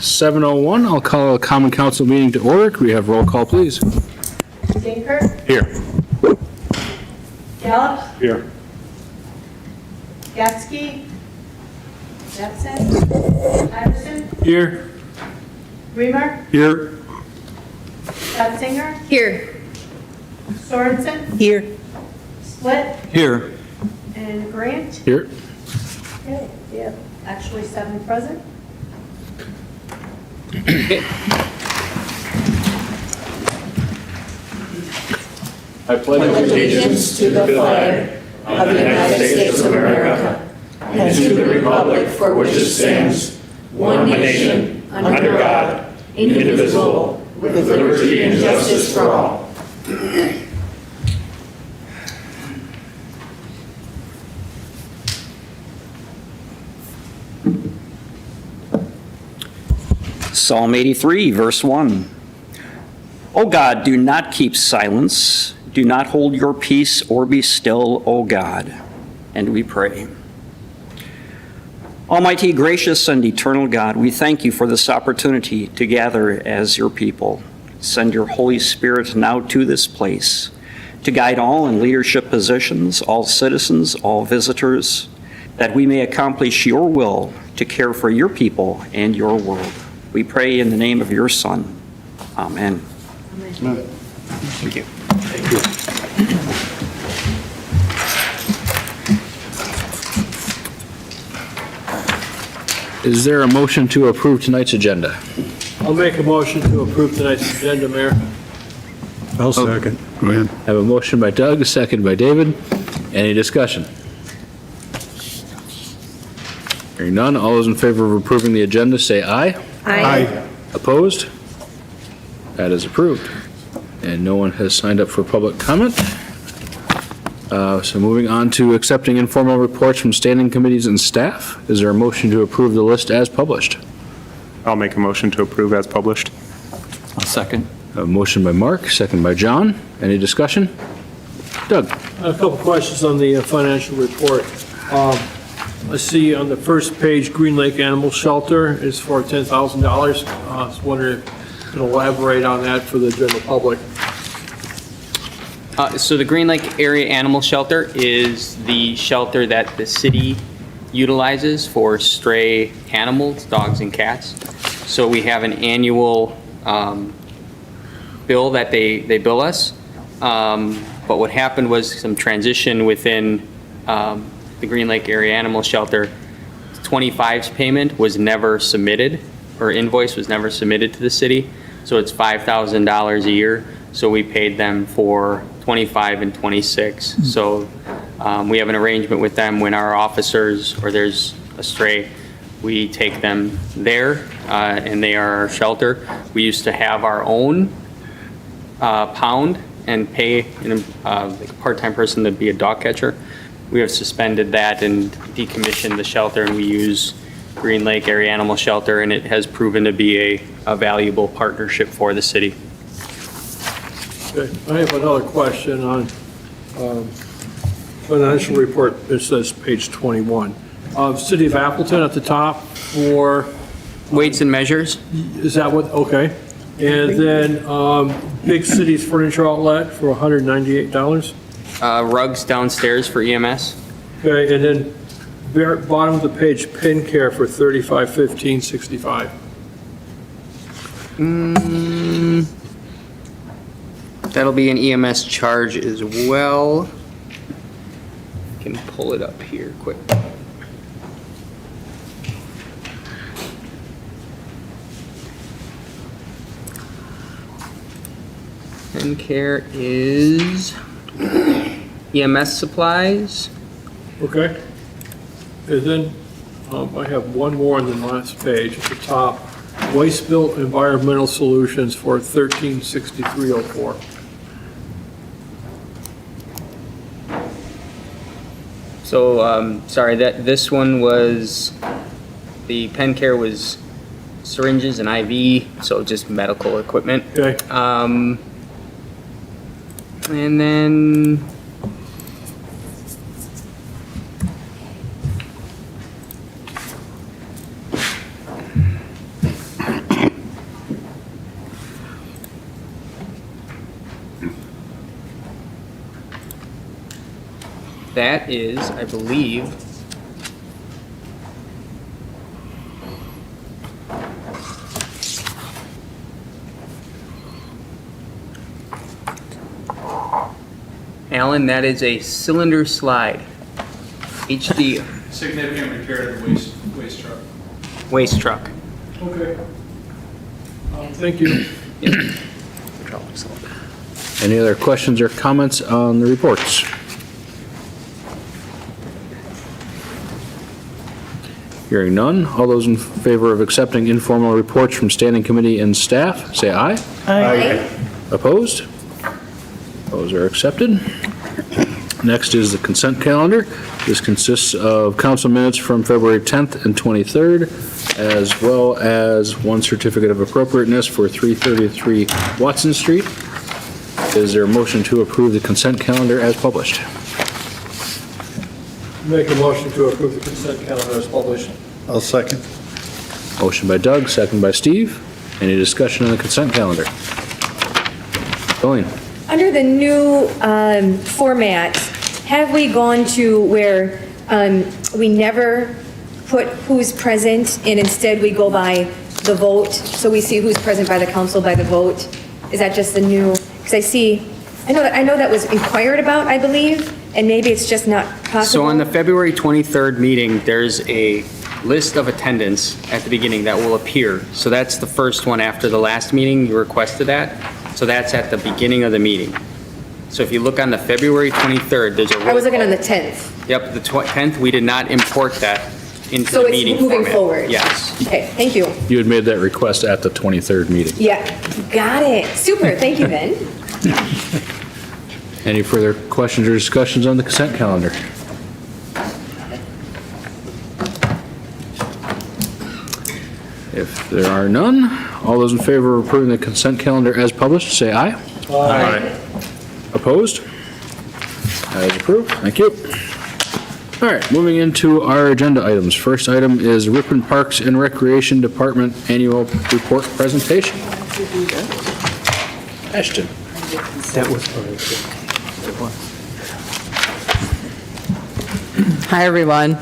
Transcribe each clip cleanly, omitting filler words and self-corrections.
7:01, I'll call a common council meeting to order. Could we have roll call, please? Dinker, Here. Gallup, Here. Gatsky, Jetson, Iverson, Here. Reamer, Here. Singer, Here. Sorensen, Here. Split, Here. and Grant. Here. Okay, we have actually 7 present. I pledge allegiance to the flag of the United States of America and to the republic for which it stands, one nation, under God, indivisible, with liberty and justice for all. Psalm 83, verse 1. O God, do not keep silence. Do not hold your peace or be still, O God. And we pray. Almighty, gracious, and eternal God, we thank you for this opportunity to gather as your people. Send your Holy Spirit now to this place to guide all in leadership positions, all citizens, all visitors, that we may accomplish your will to care for your people and your world. We pray in the name of your Son. Amen. Amen. Thank you. Is there a motion to approve tonight's agenda? I'll make a motion to approve tonight's agenda, Mayor. I'll second. Go ahead. I have a motion by Doug, a second by David. Any discussion? Hearing none, all those in favor of approving the agenda say aye. Aye. Opposed? That is approved. And no one has signed up for public comment. So moving on to accepting informal reports from standing committees and staff. Is there a motion to approve the list as published? I'll make a motion to approve as published. I'll second. A motion by Mark, second by John. Any discussion? Doug? A couple questions on the financial report. I see on the first page, Green Lake Animal Shelter is for $10,000. I was wondering if you can elaborate on that for the general public. So the Green Lake Area Animal Shelter is the shelter that the city utilizes for stray animals, dogs and cats. So we have an annual bill that they bill us. But what happened was some transition within the Green Lake Area Animal Shelter. 25's payment was never submitted, or invoice was never submitted to the city. So it's $5,000 a year. So we paid them for 25 and 26. So we have an arrangement with them when our officers, or there's a stray, we take them there and they are our shelter. We used to have our own pound and pay like a part-time person to be a dog catcher. We have suspended that and decommissioned the shelter, and we use Green Lake Area Animal Shelter, and it has proven to be a valuable partnership for the city. Okay, I have another question on financial report. It says page 21. City of Appleton at the top for, Weights and measures. is that what, okay. And then Big Cities Furniture Outlet for $198. Rugs downstairs for EMS. Okay, and then bottom of the page, Pin Care for $35.15.65. That'll be an EMS charge as well. Can pull it up here quick. Pin Care is EMS supplies. Okay. And then I have one more on the last page at the top. Waste Spill Environmental Solutions for $1363.04. So, sorry, this one was, the Pen Care was syringes and IV, so just medical equipment. Okay. And then that is, I believe, Alan, that is a cylinder slide. HD Significant repair to the waste truck. waste truck. Okay. Thank you. Any other questions or comments on the reports? Hearing none, all those in favor of accepting informal reports from standing committee and staff, say aye. Aye. Opposed? Those are accepted. Next is the consent calendar. This consists of council minutes from February 10th and 23rd, as well as one certificate of appropriateness for 333 Watson Street. Is there a motion to approve the consent calendar as published? Make a motion to approve the consent calendar as published. I'll second. Motion by Doug, second by Steve. Any discussion on the consent calendar? Colleen? Under the new format, have we gone to where we never put who's present and instead we go by the vote? So we see who's present by the council by the vote? Is that just the new, because I know that was inquired about, I believe, and maybe it's just not possible. So on the February 23rd meeting, there's a list of attendance at the beginning that will appear. So that's the first one after the last meeting, you requested that. So that's at the beginning of the meeting. So if you look on the February 23rd, there's a. I was looking on the 10th. Yep, the 10th, we did not import that into So the it's meeting moving format. forward. Yes. Okay, thank you. You had made that request at the 23rd meeting. Yeah, got it. Super, thank you, Ben. Any further questions or discussions on the consent calendar? If there are none, all those in favor of approving the consent calendar as published, say aye. Aye. Opposed? That is approved. Thank you. All right, moving into our agenda items. First item is Ripon Parks and Recreation Department Annual Report Presentation. Ashton. That was fine. Hi, everyone.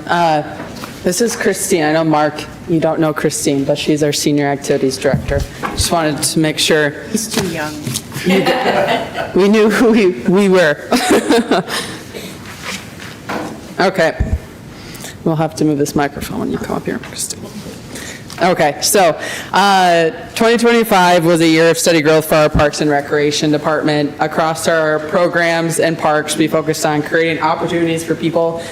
This is Christine. I know, Mark, you don't know Christine, but she's our Senior Activities Director. Just wanted to make sure. He's too young. We knew who we were. Okay. We'll have to move this microphone when you come up here, Christine. Okay, so 2025 was a year of steady growth for our Parks and Recreation Department. Across our programs and parks, we focused on creating opportunities for people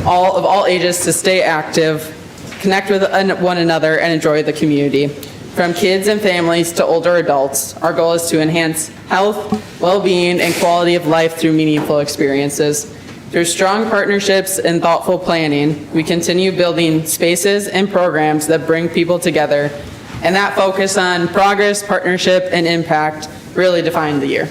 of all ages to stay active, connect with one another, and enjoy the community. From kids and families to older adults, our goal is to enhance health, well-being, and quality of life through meaningful experiences. Through strong partnerships and thoughtful planning, we continue building spaces and programs that bring people together, and that focus on progress, partnership, and impact really defined the year.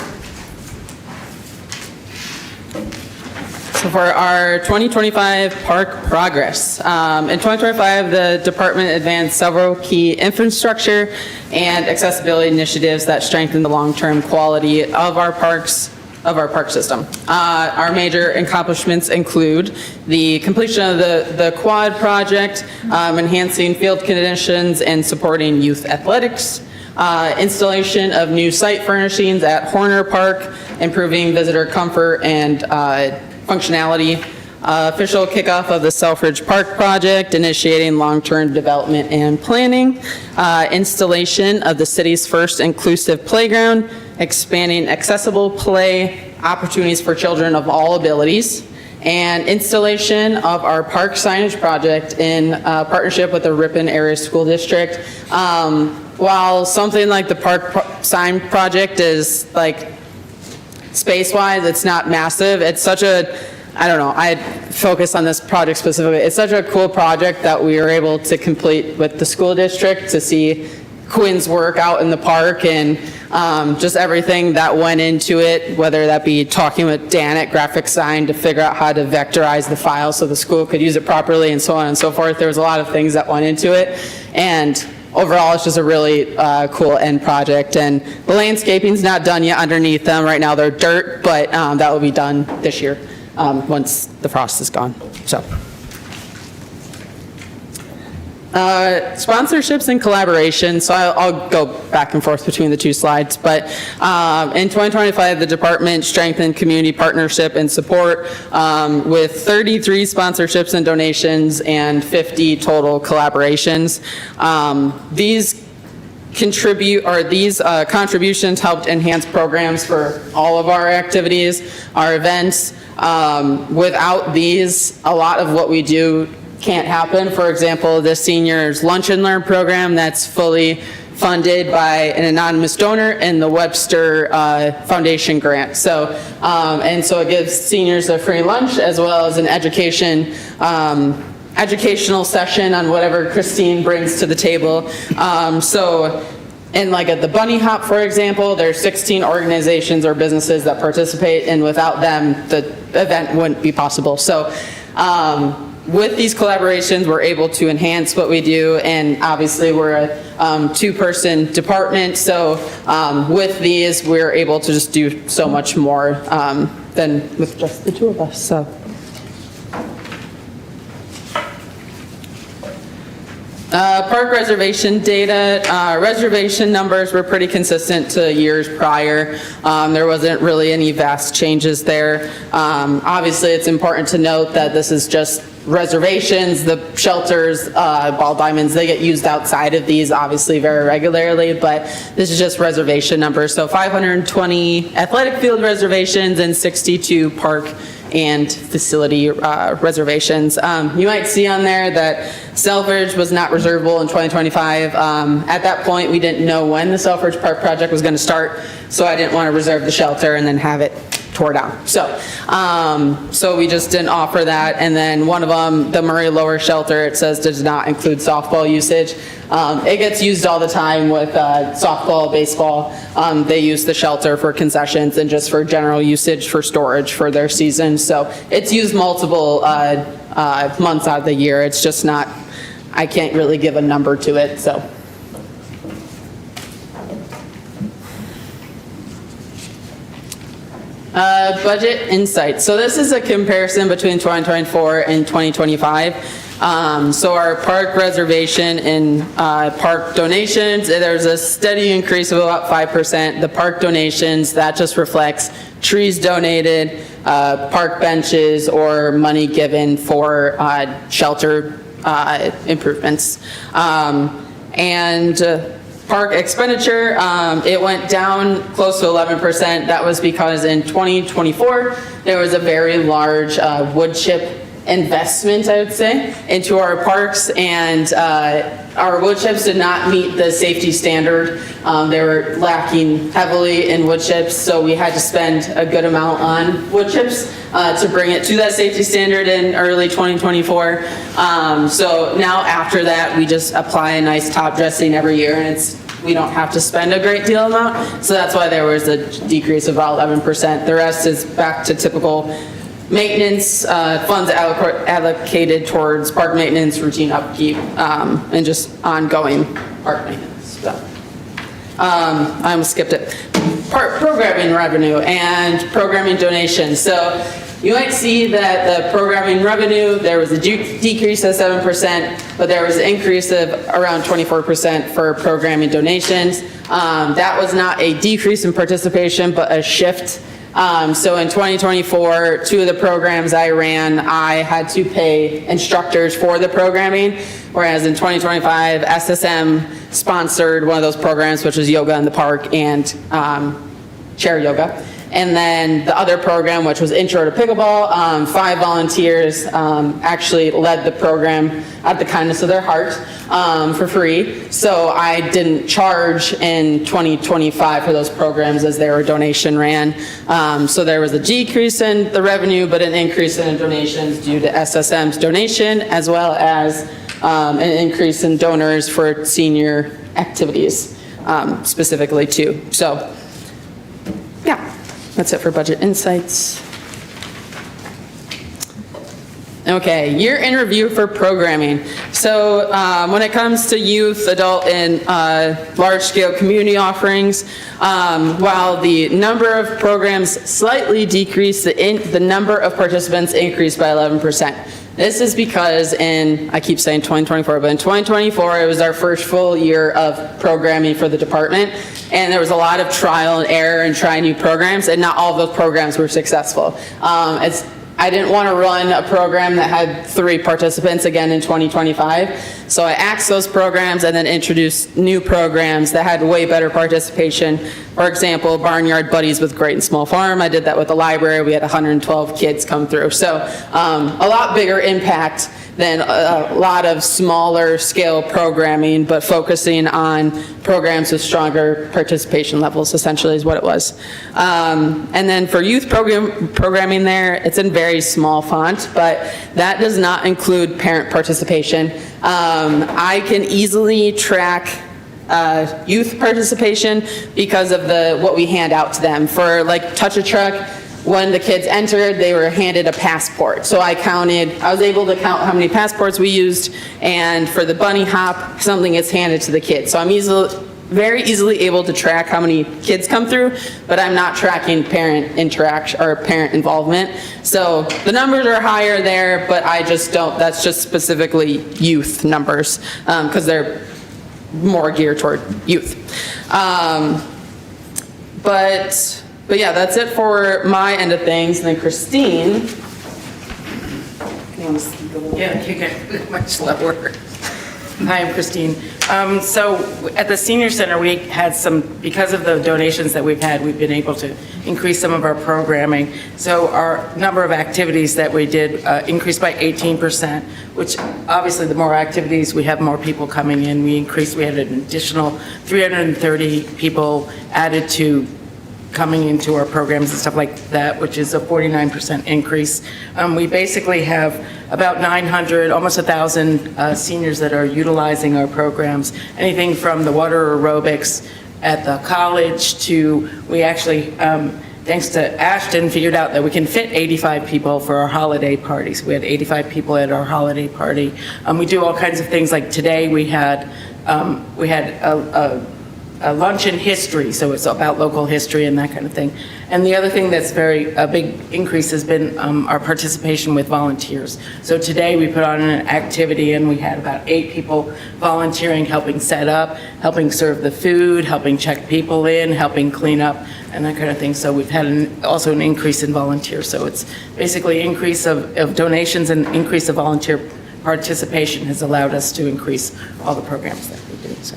So for our 2025 park progress, in 2025, the department advanced several key infrastructure and accessibility initiatives that strengthen the long-term quality of our parks, of our park system. Our major accomplishments include the completion of the quad project, enhancing field conditions and supporting youth athletics, installation of new site furnishings at Horner Park, improving visitor comfort and functionality, official kickoff of the Selfridge Park project, initiating long-term development and planning, installation of the city's first inclusive playground, expanding accessible play opportunities for children of all abilities, and installation of our park signage project in partnership with the Ripon Area School District. While something like the park sign project is like space-wise, it's not massive. It's such a, I don't know, I focus on this project specifically. It's such a cool project that we were able to complete with the school district to see Quinn's work out in the park and just everything that went into it, whether that be talking with Dan at Graphic Sign to figure out how to vectorize the file so the school could use it properly and so on and so forth. There was a lot of things that went into it. And overall, it's just a really cool end project. And the landscaping's not done yet underneath them. Right now, they're dirt, but that will be done this year. once the frost is gone, so. Sponsorships and collaboration, so I'll go back and forth between the two slides, but in 2025, the department strengthened community partnership and support with 33 sponsorships and donations and 50 total collaborations. These contributions helped enhance programs for all of our activities, our events. Without these, a lot of what we do can't happen. For example, the seniors lunch and learn program that's fully funded by an anonymous donor and the Webster Foundation grant. So, and so it gives seniors a free lunch as well as an educational session on whatever Christine brings to the table. And like at the Bunny Hop, for example, there's 16 organizations or businesses that participate, and without them, the event wouldn't be possible. So, with these collaborations, we're able to enhance what we do, and obviously we're a two-person department, so with these, we're able to just do so much more than with just the two of us, so. Park reservation data, reservation numbers were pretty consistent to years prior. There wasn't really any vast changes there. Obviously, it's important to note that this is just reservations. The shelters, ball diamonds, they get used outside of these obviously very regularly, but this is just reservation numbers. So 520 athletic field reservations and 62 park and facility reservations. You might see on there that Selfridge was not reservable in 2025. At that point, we didn't know when the Selfridge Park project was going to start, so I didn't want to reserve the shelter and then have it tore down. So we just didn't offer that. And then one of them, the Murray Lower Shelter, it says does not include softball usage. It gets used all the time with softball, baseball. They use the shelter for concessions and just for general usage for storage for their season. So it's used multiple months out of the year. It's just not, I can't really give a number to it, so. Budget insights. So this is a comparison between 2024 and 2025. So our park reservation and park donations, there's a steady increase of about 5%. The park donations, that just reflects trees donated, park benches, or money given for shelter improvements. Park expenditure, it went down close to 11%. That was because in 2024, there was a very large wood chip investment, I would say, into our parks, and our wood chips did not meet the safety standard. They were lacking heavily in wood chips, so we had to spend a good amount on wood chips to bring it to that safety standard in early 2024. So now after that, we just apply a nice top dressing every year, and we don't have to spend a great deal amount. So that's why there was a decrease of about 11%. The rest is back to typical maintenance, funds allocated towards park maintenance, routine upkeep, and just ongoing park maintenance. So, I almost skipped it. Programming revenue and programming donations. So you might see that the programming revenue, there was a decrease of 7%, but there was an increase of around 24% for programming donations. That was not a decrease in participation, but a shift. So in 2024, two of the programs I ran, I had to pay instructors for the programming, whereas in 2025, SSM sponsored one of those programs, which was yoga in the park and chair yoga. And then the other program, which was Intro to Pickleball, 5 volunteers actually led the program at the kindness of their heart for free. So I didn't charge in 2025 for those programs as they were donation ran. So there was a decrease in the revenue, but an increase in donations due to SSM's donation, as well as an increase in donors for senior activities specifically too. So yeah. That's it for budget insights. Okay, year in review for programming. So when it comes to youth, adult, and large-scale community offerings, while the number of programs slightly decreased, the number of participants increased by 11%. This is because I keep saying 2024, but in 2024, it was our first full year of programming for the department, and there was a lot of trial and error and trying new programs, and not all of those programs were successful. I didn't want to run a program that had 3 participants again in 2025, so I axed those programs and then introduced new programs that had way better participation. For example, Barnyard Buddies with Great and Small Farm. I did that with the library. We had 112 kids come through. So a lot bigger impact than a lot of smaller scale programming, but focusing on programs with stronger participation levels, essentially is what it was. And then for youth programming there, it's in very small font, but that does not include parent participation. I can easily track youth participation because of what we hand out to them. For like Touch a Truck, when the kids entered, they were handed a passport. So I was able to count how many passports we used, and for the bunny hop, something gets handed to the kids. So I'm very easily able to track how many kids come through, but I'm not tracking parent interaction or parent involvement. So the numbers are higher there, but that's just specifically youth numbers, because they're more geared toward youth. But yeah, that's it for my end of things. And then Christine. Yeah, you get much slower. Hi, I'm Christine. So at the senior center, we had because of the donations that we've had, we've been able to increase some of our programming. So our number of activities that we did increased by 18%, which obviously the more activities, we have more people coming in. We had an additional 330 people added to coming into our programs and stuff like that, which is a 49% increase. We basically have about 900, almost 1,000 seniors that are utilizing our programs. Anything from the water aerobics at the college to, we actually, thanks to Ashton, figured out that we can fit 85 people for our holiday parties. We had 85 people at our holiday party. We do all kinds of things, like today we had a lunch in history, so it's about local history and that kind of thing. And the other thing that's a big increase has been our participation with volunteers. So today we put on an activity and we had about 8 people volunteering, helping set up, helping serve the food, helping check people in, helping clean up, and that kind of thing. So we've had also an increase in volunteers. So it's basically increase of donations and increase of volunteer participation has allowed us to increase all the programs that we do. So.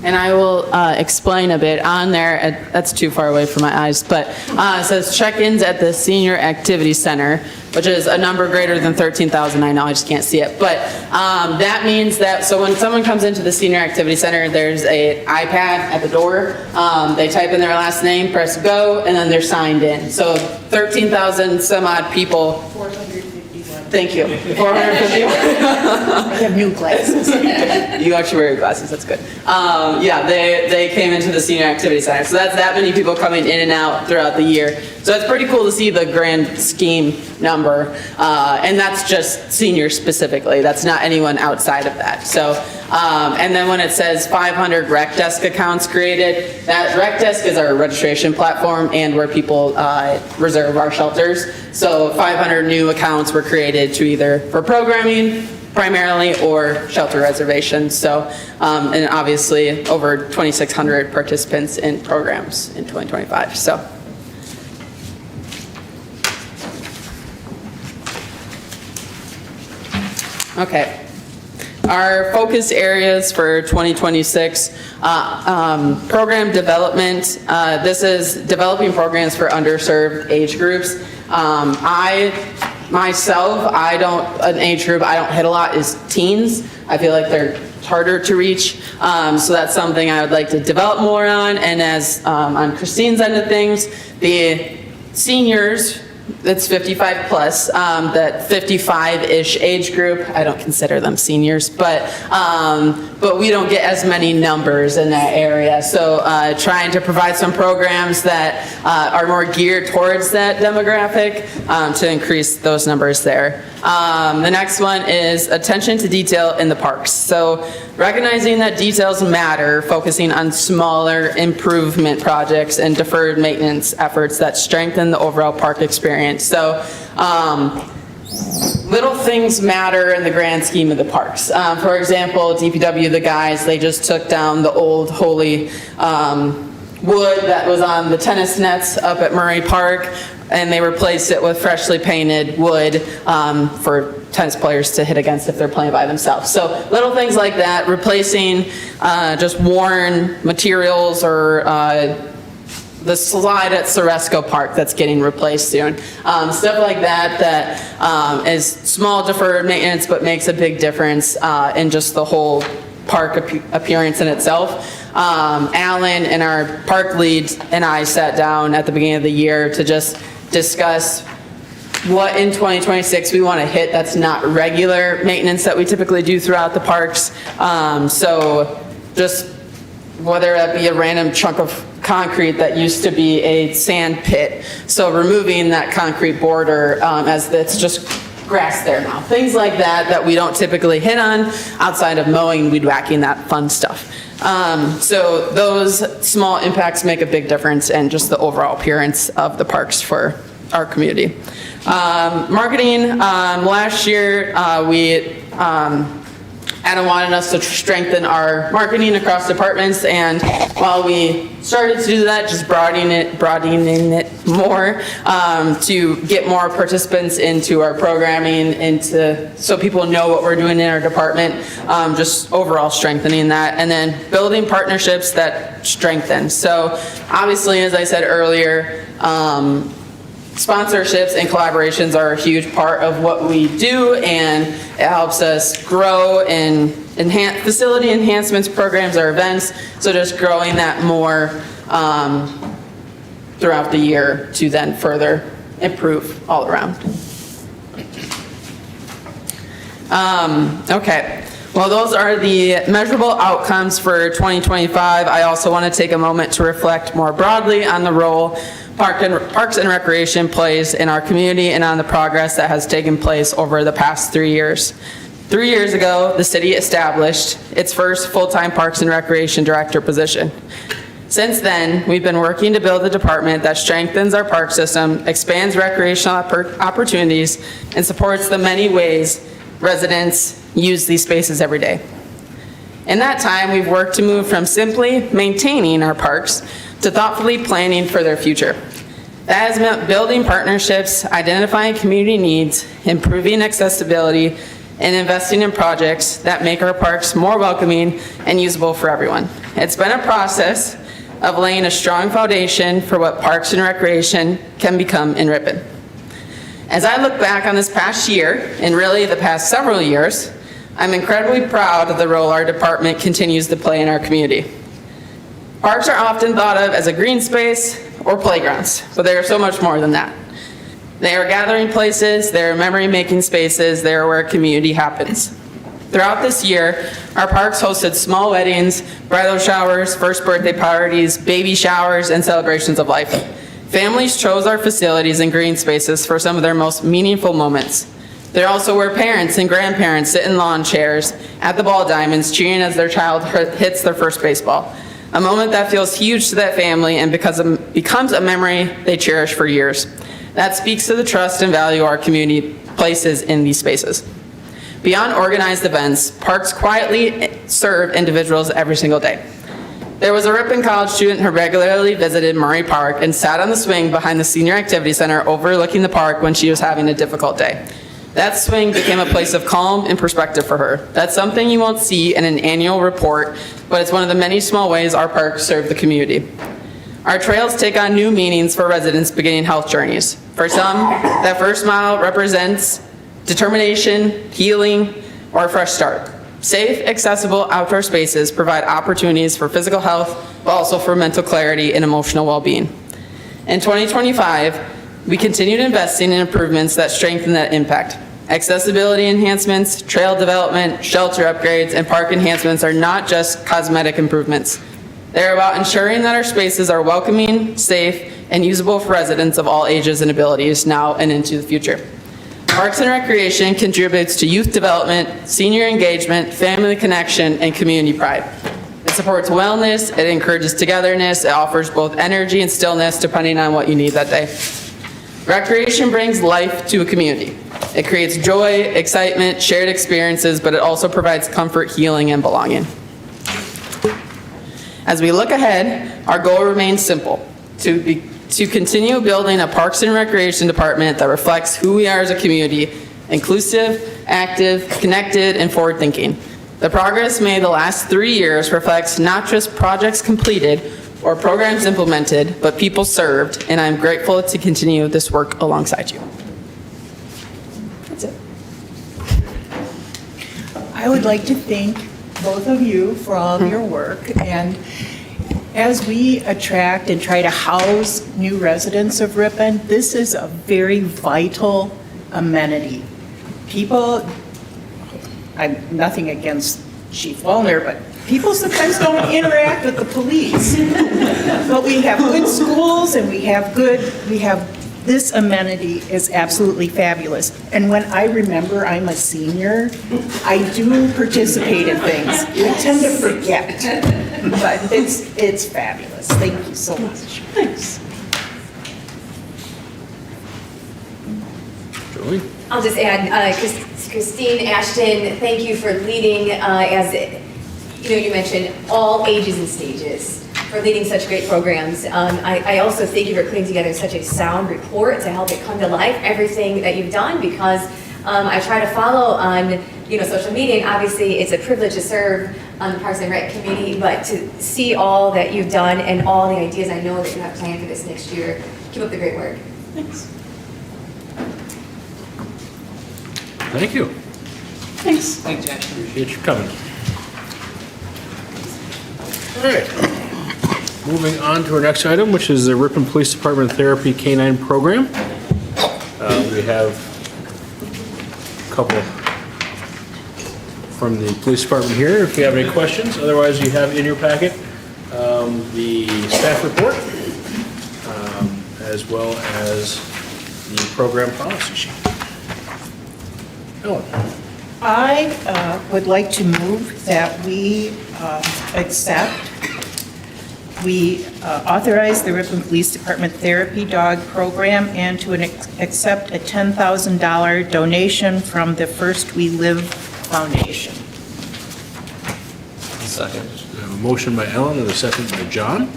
And I will explain a bit on there. That's too far away from my eyes, but it says check-ins at the Senior Activity Center, which is a number greater than 13,000. I know, I just can't see it. But that means that, so when someone comes into the Senior Activity Center, there's an iPad at the door. They type in their last name, press go, and then they're signed in. So 13,000 some odd people. 451. Thank you. 451. I have new glasses. You actually wear your glasses, that's good. Yeah, they came into the Senior Activity Center. So that's that many people coming in and out throughout the year. So it's pretty cool to see the grand scheme number. And that's just seniors specifically. That's not anyone outside of that. So, and then when it says 500 rec desk accounts created, that rec desk is our registration platform and where people reserve our shelters. So 500 new accounts were created to either for programming primarily or shelter reservations. So, and obviously over 2,600 participants in programs in 2025. So. Okay. Our focus areas for 2026, program development. This is developing programs for underserved age groups. An age group I don't hit a lot is teens. I feel like they're harder to reach. So that's something I would like to develop more on. And as on Christine's end of things, the seniors, that's 55 plus, that 55-ish age group. I don't consider them seniors, but but we don't get as many numbers in that area. So trying to provide some programs that are more geared towards that demographic to increase those numbers there. The next one is attention to detail in the parks. So recognizing that details matter, focusing on smaller improvement projects and deferred maintenance efforts that strengthen the overall park experience. So little things matter in the grand scheme of the parks. For example, DPW, the guys, they just took down the old holy wood that was on the tennis nets up at Murray Park, and they replaced it with freshly painted wood for tennis players to hit against if they're playing by themselves. So little things like that, replacing just worn materials or the slide at Soresco Park that's getting replaced soon. Stuff like that that is small deferred maintenance but makes a big difference in just the whole park appearance in itself. Alan and our park lead and I sat down at the beginning of the year to just discuss what in 2026 we want to hit that's not regular maintenance that we typically do throughout the parks. So just whether that be a random chunk of concrete that used to be a sand pit, so removing that concrete border as it's just grass there now. Things like that that we don't typically hit on outside of mowing, weed whacking, that fun stuff. So those small impacts make a big difference in just the overall appearance of the parks for our community. Marketing, last year Adam wanted us to strengthen our marketing across departments, and while we started to do that, just broadening it more to get more participants into our programming, so people know what we're doing in our department, just overall strengthening that, and then building partnerships that strengthen. So obviously, as I said earlier, sponsorships and collaborations are a huge part of what we do, and it helps us grow in facility enhancements, programs, or events. So just growing that more throughout the year to then further improve all around. Okay. Well, those are the measurable outcomes for 2025. I also want to take a moment to reflect more broadly on the role Parks and Recreation plays in our community and on the progress that has taken place over the past 3 years. 3 years ago, the city established its first full-time Parks and Recreation Director position. Since then, we've been working to build a department that strengthens our park system, expands recreational opportunities, and supports the many ways residents use these spaces every day. In that time, we've worked to move from simply maintaining our parks to thoughtfully planning for their future. That has meant building partnerships, identifying community needs, improving accessibility, and investing in projects that make our parks more welcoming and usable for everyone. It's been a process of laying a strong foundation for what Parks and Recreation can become in Ripon. As I look back on this past year, and really the past several years, I'm incredibly proud of the role our department continues to play in our community. Parks are often thought of as a green space or playgrounds, but they are so much more than that. They are gathering places, they are memory-making spaces, they are where community happens. Throughout this year, our parks hosted small weddings, bridal showers, first birthday parties, baby showers, and celebrations of life. Families chose our facilities and green spaces for some of their most meaningful moments. They're also where parents and grandparents sit in lawn chairs at the ball diamonds cheering as their child hits their first baseball. A moment that feels huge to that family and becomes a memory they cherish for years. That speaks to the trust and value our community places in these spaces. Beyond organized events, parks quietly serve individuals every single day. There was a Ripon College student who regularly visited Murray Park and sat on the swing behind the Senior Activity Center overlooking the park when she was having a difficult day. That swing became a place of calm and perspective for her. That's something you won't see in an annual report, but it's one of the many small ways our parks serve the community. Our trails take on new meanings for residents beginning health journeys. For some, that first mile represents determination, healing, or a fresh start. Safe, accessible outdoor spaces provide opportunities for physical health, but also for mental clarity and emotional well-being. In 2025, we continued investing in improvements that strengthen that impact. Accessibility enhancements, trail development, shelter upgrades, and park enhancements are not just cosmetic improvements. They're about ensuring that our spaces are welcoming, safe, and usable for residents of all ages and abilities now and into the future. Parks and Recreation contributes to youth development, senior engagement, family connection, and community pride. It supports wellness, it encourages togetherness, it offers both energy and stillness depending on what you need that day. Recreation brings life to a community. It creates joy, excitement, shared experiences, but it also provides comfort, healing, and belonging. As we look ahead, our goal remains simple, to continue building a Parks and Recreation department that reflects who we are as a community, inclusive, active, connected, and forward-thinking. The progress made the last 3 years reflects not just projects completed or programs implemented, but people served, and I'm grateful to continue this work alongside you. That's it. I would like to thank both of you for all of your work, and as we attract and try to house new residents of Ripon, this is a very vital amenity. People, I'm nothing against Chief Wellner, but people sometimes don't interact with the police. But we have good schools and we have this amenity is absolutely fabulous. And when I remember I'm a senior, I do participate in things. I tend to forget, but it's fabulous. Thank you so much. Thanks. Julie? I'll just add, Christine Ashton, thank you for leading, as you mentioned, all ages and stages, for leading such great programs. I also thank you for putting together such a sound report to help it come to life, everything that you've done, because I try to follow on social media, and obviously it's a privilege to serve on the Parks and Rec Committee, but to see all that you've done and all the ideas I know that you have planned for this next year, keep up the great work. Thanks. Thank you. Thanks. Thanks, Josh. Appreciate you coming. All right. Moving on to our next item, which is the Ripon Police Department Therapy K-9 Program. We have a couple from the police department here, if you have any questions. Otherwise, you have in your packet the staff report, as well as the program policy sheet. Ellen. I would like to move that we authorize the Ripon Police Department Therapy Dog Program and to accept a $10,000 donation from the First We Live Foundation. Second. We have a motion by Ellen and a second by John.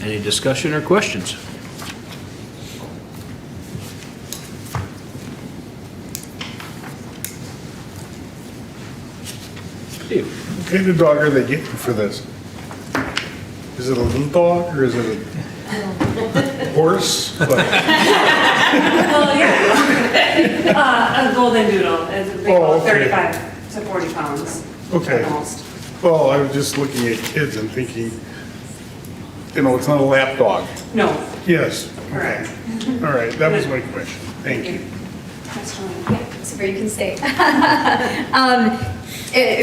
Any discussion or questions? Steve. What kind of dog are they getting for this? Is it a little dog or is it a horse? Well, yeah. A golden doodle is a big Oh, okay. 35 to 40 pounds. Okay. Almost. Well, I was just looking at kids and thinking, it's not a lap dog. No, Yes. correct. All right, that was my question. Thank you. Yeah, so where you can stay.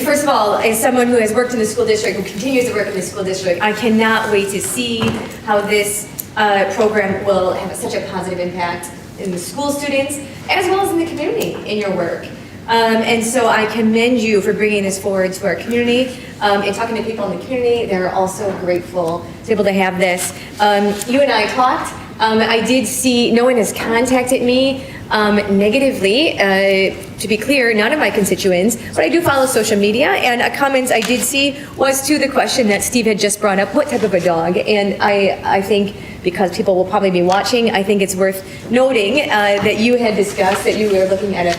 First of all, as someone who has worked in the school district, who continues to work in the school district, I cannot wait to see how this program will have such a positive impact in the school students, as well as in the community in your work. And so I commend you for bringing this forward to our community. And talking to people in the community, they're also grateful to be able to have this. You and I talked. I did see, no one has contacted me negatively. To be clear, none of my constituents, but I do follow social media, and a comment I did see was to the question that Steve had just brought up, what type of a dog? And I think, because people will probably be watching, I think it's worth noting that you had discussed that you were looking at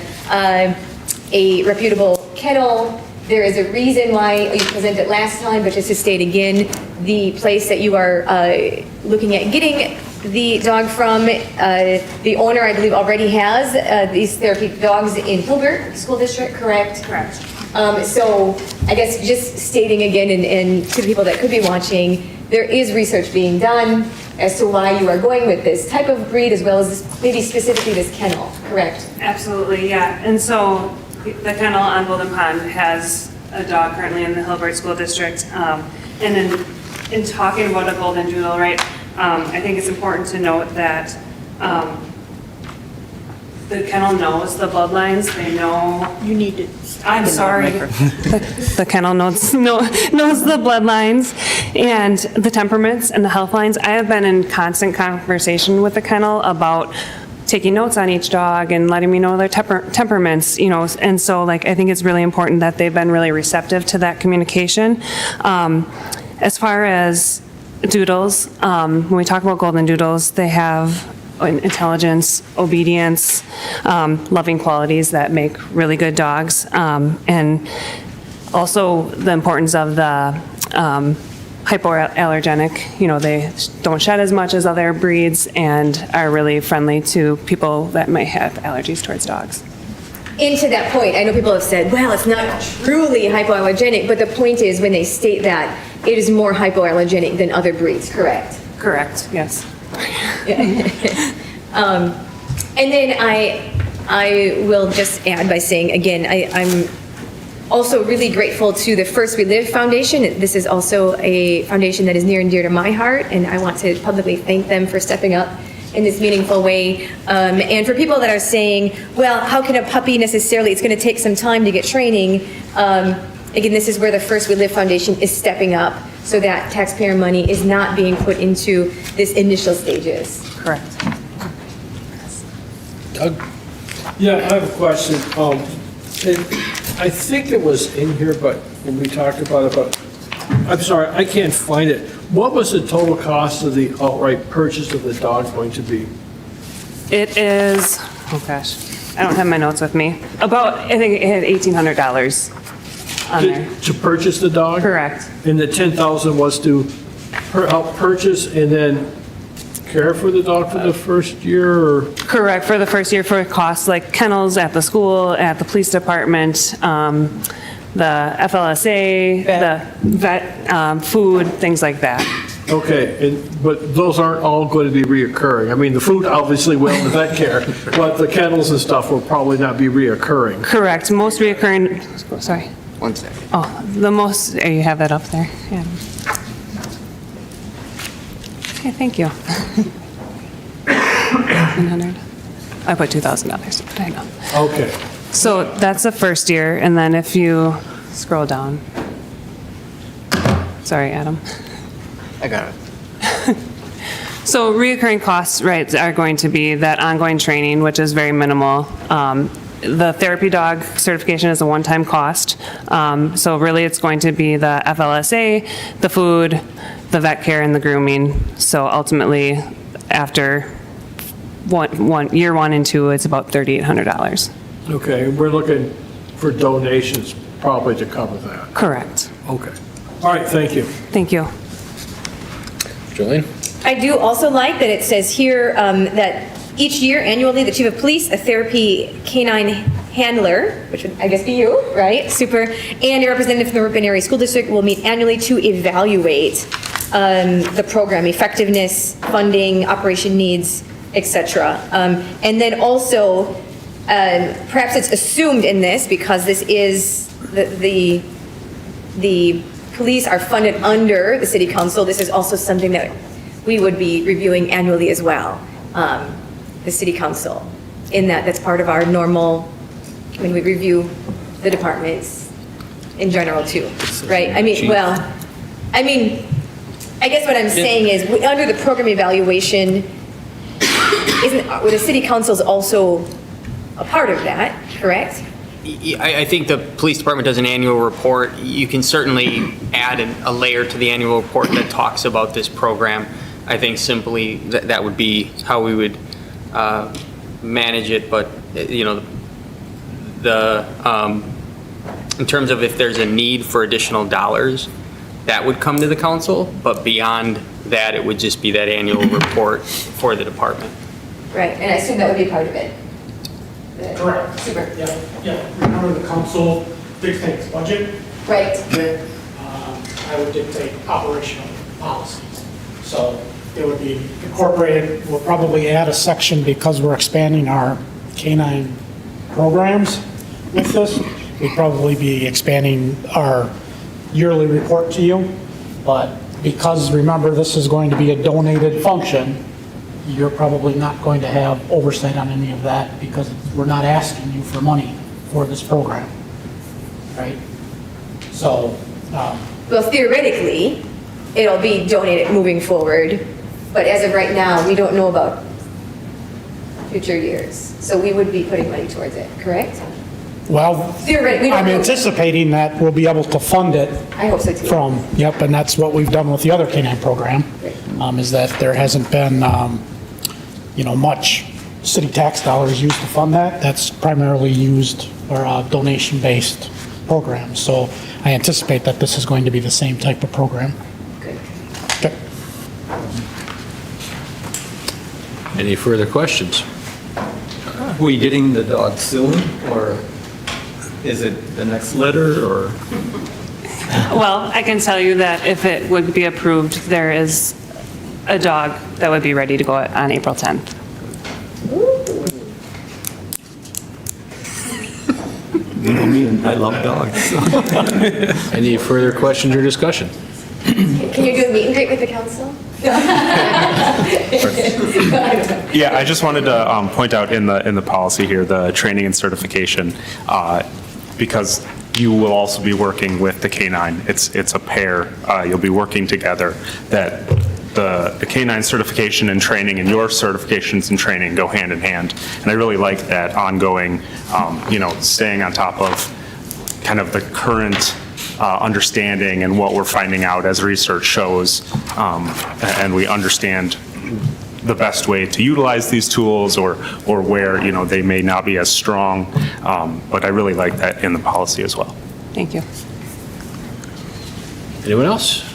a reputable kennel. There is a reason why you presented last time, but just to state again, the place that you are looking at getting the dog from, the owner, I believe, already has these therapy dogs in Hilbert School District, correct? Correct. So I guess just stating again, and to the people that could be watching, there is research being done as to why you are going with this type of breed as well as this, maybe specifically this kennel, correct? Absolutely, yeah. And so the kennel on Golden Pond has a dog currently in the Hillbert School District. And in talking about a golden doodle, right, I think it's important to note that the kennel knows the bloodlines. They know. You need to. I'm sorry. The kennel knows the bloodlines and the temperaments and the health lines. I have been in constant conversation with the kennel about taking notes on each dog and letting me know their temperaments, you know, and so like I think it's really important that they've been really receptive to that communication. As far as doodles, when we talk about golden doodles, they have intelligence, obedience, loving qualities that make really good dogs, and also the importance of the hypoallergenic. You know, they don't shed as much as other breeds and are really friendly to people that might have allergies towards dogs. And to that point, I know people have said, well, it's not truly hypoallergenic, but the point is when they state that, it is more hypoallergenic than other breeds, correct? Correct, yes. And then I will just add by saying, again, I'm also really grateful to the First We Live Foundation. This is also a foundation that is near and dear to my heart, and I want to publicly thank them for stepping up in this meaningful way. And for people that are saying, well, how can a puppy necessarily, it's going to take some time to get training. Again, this is where the First We Live Foundation is stepping up so that taxpayer money is not being put into this initial stages. Correct. Doug? Yeah, I have a question. I think it was in here, but when we talked about it, but I'm sorry, I can't find it. What was the total cost of the outright purchase of the dog going to be? It is, oh gosh, I don't have my notes with me. About, I think it had $1,800 on there. To purchase the dog? Correct. And the 10,000 was to help purchase and then care for the dog for the first year, or? Correct, for the first year for costs like kennels at the school, at the police department, the FLSA, the vet, food, things like that. Okay, but those aren't all going to be reoccurring. I mean, the food obviously will, the vet care, but the kennels and stuff will probably not be reoccurring. Correct, most reoccurring, sorry. One second. Oh, the most, you have that up there. Yeah. Okay, thank you. 1,100. I put $2,000, but I know. Okay. So that's the first year, and then if you scroll down. Sorry, Adam. I got it. So reoccurring costs, right, are going to be that ongoing training, which is very minimal. The therapy dog certification is a one-time cost. So really it's going to be the FLSA, the food, the vet care, and the grooming. So ultimately, after year 1 and 2, it's about $3,800. Okay, we're looking for donations probably to cover that. Correct. Okay. All right, thank you. Thank you. Jolene? I do also like that it says here that each year annually, the chief of police, a therapy canine handler, which would I guess be you, right? Super. And a representative from the Ripon Area School District will meet annually to evaluate the program effectiveness, funding, operation needs, etc. And then also, perhaps it's assumed in this because this is the police are funded under the city council. This is also something that we would be reviewing annually as well. The city council, in that's part of our normal, when we review the departments in general too, right? I mean, I guess what I'm saying is, under the program evaluation, well, the city council is also a part of that, correct? I think the police department does an annual report. You can certainly add a layer to the annual report that talks about this program. I think simply that would be how we would manage it, but you know, in terms of if there's a need for additional dollars, that would come to the council, but beyond that, it would just be that annual report for the department. Right, and I assume that would be part of it. Correct. Super. Yeah. Remember the council dictates budget. Right. Then I would dictate operational policies. So it would be incorporated, we'll probably add a section because we're expanding our canine programs with this. We'd probably be expanding our yearly report to you, but because remember, this is going to be a donated function, you're probably not going to have oversight on any of that because we're not asking you for money for this program, right? So, Well, theoretically, it'll be donated moving forward, but as of right now, we don't know about future years. So we would be putting money towards it, correct? well, Theoretically, we don't I'm know. anticipating that we'll be able to fund it I hope so too. from, yep, and that's what we've done with the other canine program, is that there hasn't been, much city tax dollars used to fund that. That's primarily used for a donation-based program. So I anticipate that this is going to be the same type of program. Good. Okay. Any further questions? Are we getting the dog soon, or is it the next litter, or? Well, I can tell you that if it would be approved, there is a dog that would be ready to go on April 10th. You know me, and I love dogs. So. Any further questions or discussion? Can you do a meet and greet with the council? Yeah, I just wanted to point out in the policy here, the training and certification, because you will also be working with the canine. It's a pair. You'll be working together. That the canine certification and training and your certifications and training go hand in hand. And I really like that ongoing, staying on top of kind of the current understanding and what we're finding out as research shows, and we understand the best way to utilize these tools or where, they may not be as strong. But I really like that in the policy as well. Thank you. Anyone else?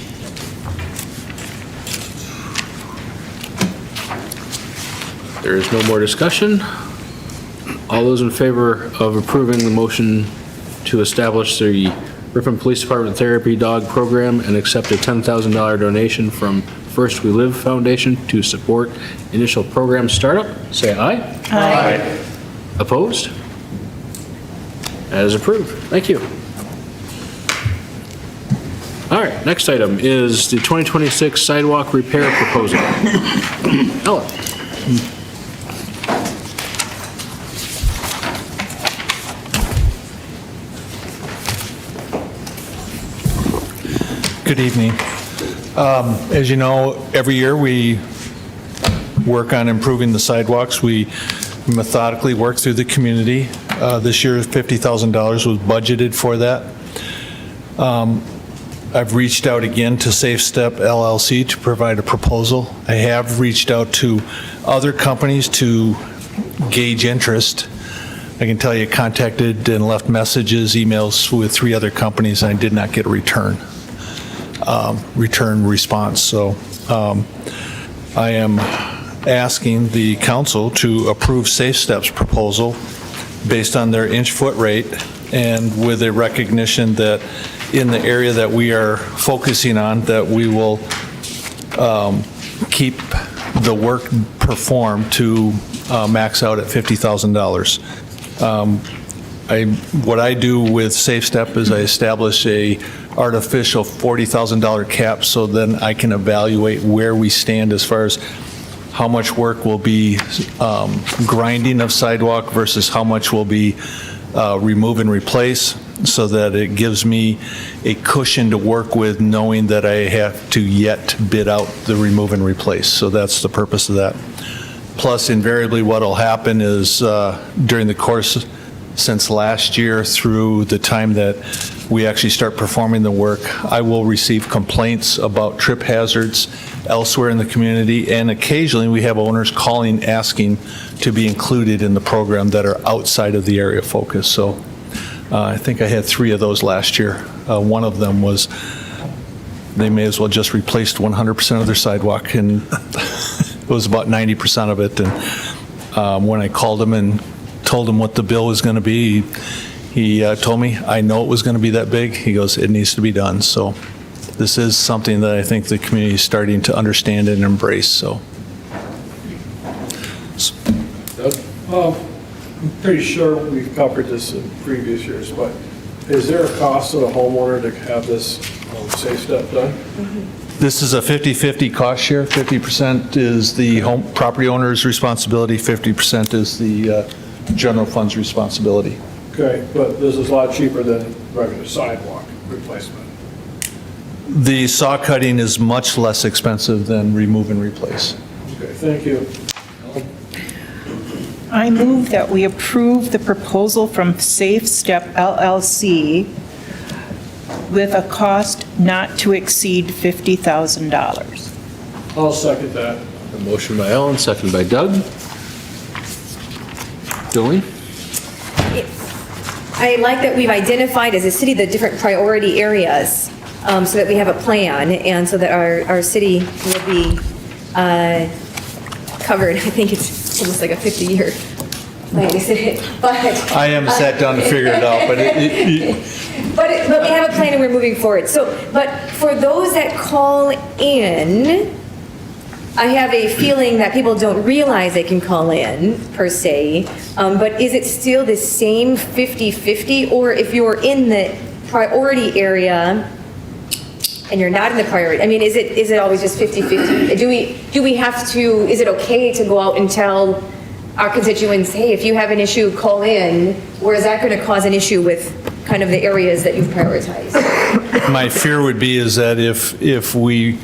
There is no more discussion. All those in favor of approving the motion to establish the Ripon Police Department Therapy Dog Program and accept a $10,000 donation from First We Live Foundation to support initial program startup, say aye. Aye. Opposed? That is approved. Thank you. All right, next item is the 2026 sidewalk repair proposal. Ellen. Good evening. As you know, every year we work on improving the sidewalks. We methodically work through the community. This year, $50,000 was budgeted for that. I've reached out again to Safe Step LLC to provide a proposal. I have reached out to other companies to gauge interest. I can tell you, contacted and left messages, emails with 3 other companies, and I did not get a return response. So I am asking the council to approve Safe Step's proposal based on their inch-foot rate and with a recognition that in the area that we are focusing on, that we will keep the work performed to max out at $50,000. What I do with Safe Step is I establish a artificial $40,000 cap, so then I can evaluate where we stand as far as how much work will be grinding of sidewalk versus how much will be remove and replace, so that it gives me a cushion to work with, knowing that I have to yet bid out the remove and replace. So that's the purpose of that. Plus, invariably, what will happen is during the course since last year through the time that we actually start performing the work, I will receive complaints about trip hazards elsewhere in the community, and occasionally we have owners calling asking to be included in the program that are outside of the area of focus. So I think I had 3 of those last year. One of them was they may as well just replaced 100% of their sidewalk, and it was about 90% of it. And when I called him and told him what the bill was going to be, he told me, I know it was going to be that big. He goes, it needs to be done. So this is something that I think the community is starting to understand and embrace, so. I'm pretty sure we've covered this in previous years, but is there a cost to the homeowner to have this safe step done? This is a 50/50 cost share. 50% is the home property owner's responsibility, 50% is the general fund's responsibility. Okay, but this is a lot cheaper than regular sidewalk replacement. The saw cutting is much less expensive than remove and replace. Okay, thank you. I move that we approve the proposal from Safe Step LLC with a cost not to exceed $50,000. I'll second that. A motion by Ellen, second by Doug. Jolene? I like that we've identified as a city the different priority areas, so that we have a plan, and so that our city will be covered. I think it's almost like a 50-year plan, isn't it? But I haven't sat down to figure it out, but but we have a plan and we're moving forward. So, but for those that call in, I have a feeling that people don't realize they can call in, per se, but is it still the same 50/50? Or if you're in the priority area and you're not in the priority, I mean, is it always just 50/50? Do we have to, is it okay to go out and tell our constituents, hey, if you have an issue, call in, or is that going to cause an issue with kind of the areas that you've prioritized? my fear would be is that if we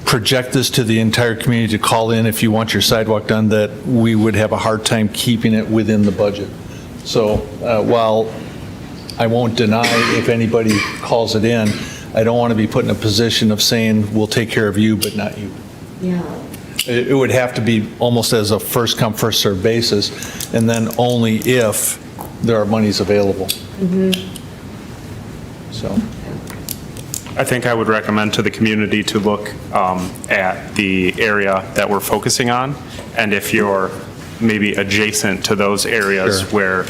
project this to the entire community to call in if you want your sidewalk done, that we would have a hard time keeping it within the budget. So while I won't deny if anybody calls it in, I don't want to be put in a position of saying, we'll take care of you, but not you. Yeah. It would have to be almost as a first come, first served basis, and then only if there are monies available. So. I think I would recommend to the community to look at the area that we're focusing on, and if you're maybe adjacent to those areas where,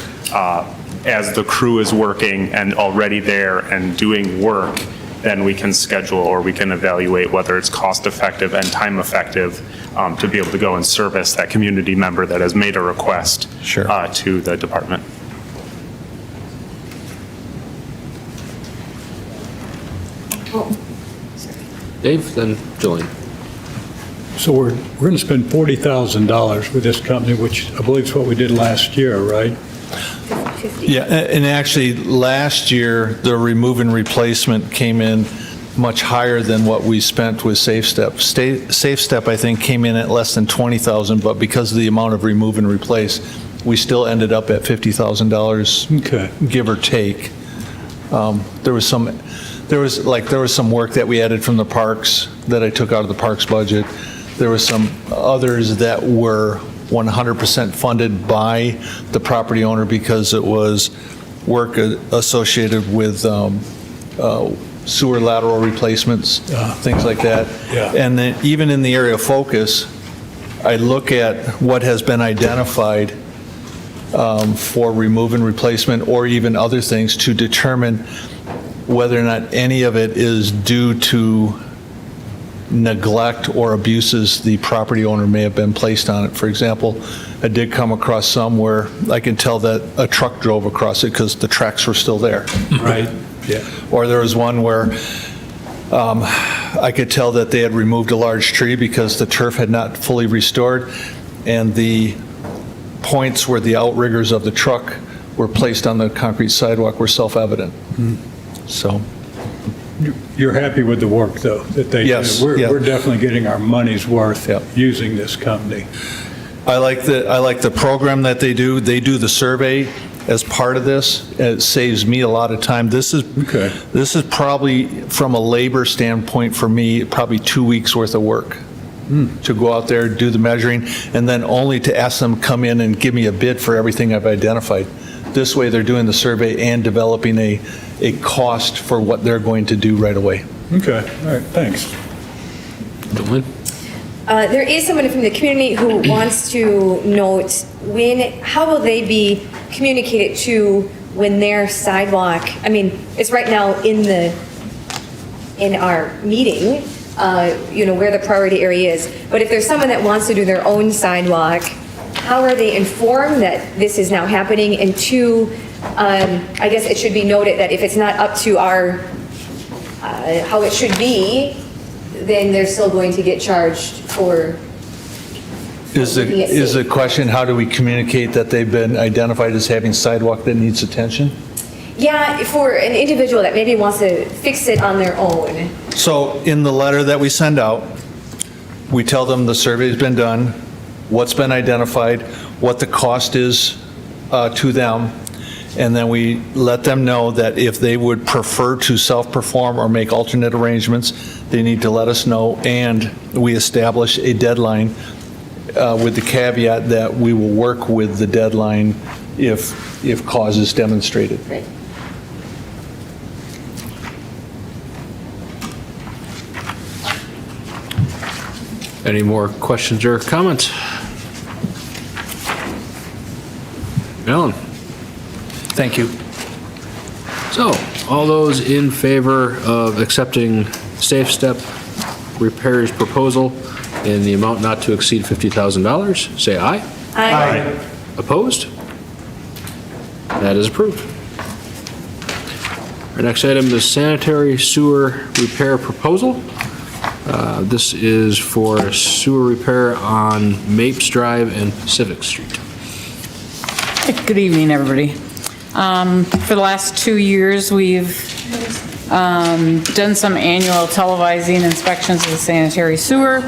as the crew is working and already there and doing work, then we can schedule or we can evaluate whether it's cost effective and time effective to be able to go and service that community member that has made a request to the department. Dave, then Jolene. So we're going to spend $40,000 with this company, which I believe is what we did last year, right? Yeah, and actually, last year, the remove and replacement came in much higher than what we spent with Safe Step. Safe Step, I think, came in at less than $20,000, but because of the amount of remove and replace, we still ended up at $50,000, give or take. There was some work that we added from the parks that I took out of the parks budget. There was some others that were 100% funded by the property owner because it was work associated with sewer lateral replacements, things like that. And then even in the area of focus, I look at what has been identified for remove and replacement or even other things to determine whether or not any of it is due to neglect or abuses the property owner may have been placed on it. For example, I did come across some where I can tell that a truck drove across it because the tracks were still there. Right. Yeah. Or there was one where I could tell that they had removed a large tree because the turf had not fully restored, and the points where the outriggers of the truck were placed on the concrete sidewalk were self-evident. So. You're happy with the work, though, that they Yes, did? yeah. We're definitely getting our money's worth using this company. I like the program that they do. They do the survey as part of this. It saves me a lot of time. This is probably, from a labor standpoint for me, probably 2 weeks worth of work to go out there, do the measuring, and then only to ask them come in and give me a bid for everything I've identified. This way, they're doing the survey and developing a cost for what they're going to do right away. Okay, all right, thanks. There is someone from the community who wants to note how will they be communicated to when their sidewalk, I mean, it's right now in in our meeting, where the priority area is. But if there's someone that wants to do their own sidewalk, how are they informed that this is now happening? And two, I guess it should be noted that if it's not up to our, how it should be, then they're still going to get charged for. Is the question, how do we communicate that they've been identified as having sidewalk that needs attention? Yeah, for an individual that maybe wants to fix it on their own. So in the letter that we send out, we tell them the survey's been done, what's been identified, what the cost is to them, and then we let them know that if they would prefer to self-perform or make alternate arrangements, they need to let us know, and we establish a deadline with the caveat that we will work with the deadline if cause is demonstrated. Right. Any more questions or comments? Alan? Thank you. So, all those in favor of accepting Safe Step Repairs proposal in the amount not to exceed $50,000, say aye. Aye. Opposed? That is approved. Our next item is sanitary sewer repair proposal. This is for sewer repair on Mapes Drive and Pacific Street. Good evening, everybody. For the last 2 years, we've done some annual televising inspections of the sanitary sewer.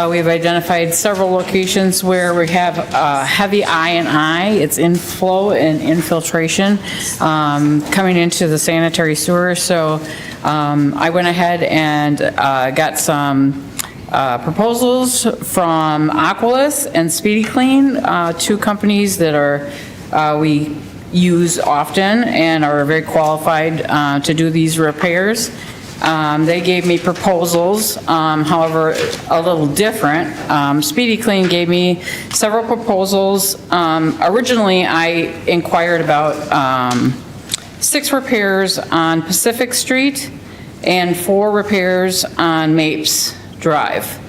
We've identified several locations where we have heavy I&I, it's inflow and infiltration, coming into the sanitary sewer. So I went ahead and got some proposals from Aqualus and Speedy Clean, two companies that we use often and are very qualified to do these repairs. They gave me proposals, however, a little different. Speedy Clean gave me several proposals. Originally, I inquired about 6 repairs on Pacific Street and 4 repairs on Mapes Drive,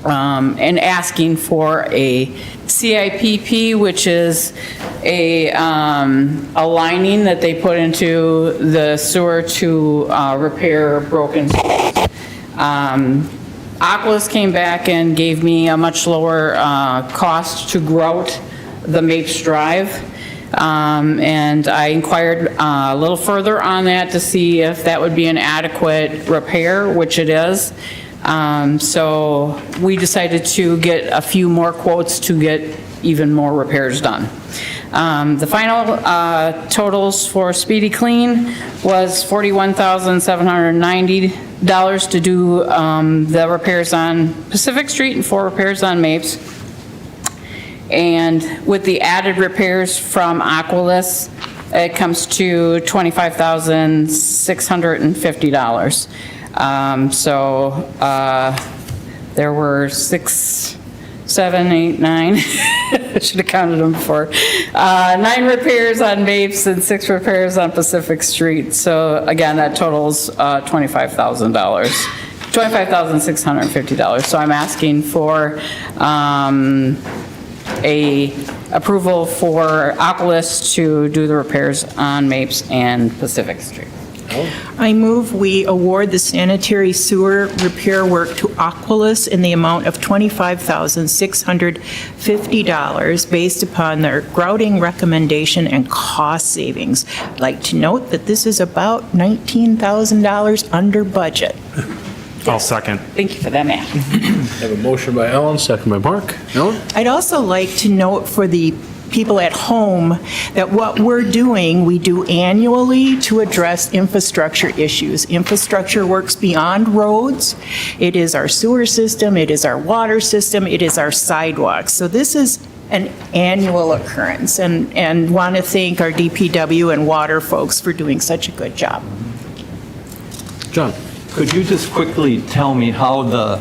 and asking for a CIPP, which is a lining that they put into the sewer to repair broken sewer. Aqualus came back and gave me a much lower cost to grout the Mapes Drive. And I inquired a little further on that to see if that would be an adequate repair, which it is. So we decided to get a few more quotes to get even more repairs done. The final totals for Speedy Clean was $41,790 to do the repairs on Pacific Street and 4 repairs on Mapes. And with the added repairs from Aqualus, it comes to $25,650. So there were 6, 7, 8, 9, I should have counted them before, 9 repairs on Mapes and 6 repairs on Pacific Street. So again, that totals $25,000, $25,650. So I'm asking for a approval for Aqualus to do the repairs on Mapes and Pacific Street. I move we award the sanitary sewer repair work to Aqualus in the amount of $25,650 based upon their grouting recommendation and cost savings. I'd like to note that this is about $19,000 under budget. I'll second. Thank you for that, Matt. I have a motion by Ellen, second by Mark. Ellen? I'd also like to note for the people at home that what we're doing, we do annually to address infrastructure issues. Infrastructure works beyond roads. It is our sewer system, it is our water system, it is our sidewalks. So this is an annual occurrence, and want to thank our DPW and water folks for doing such a good job. John? Could you just quickly tell me how the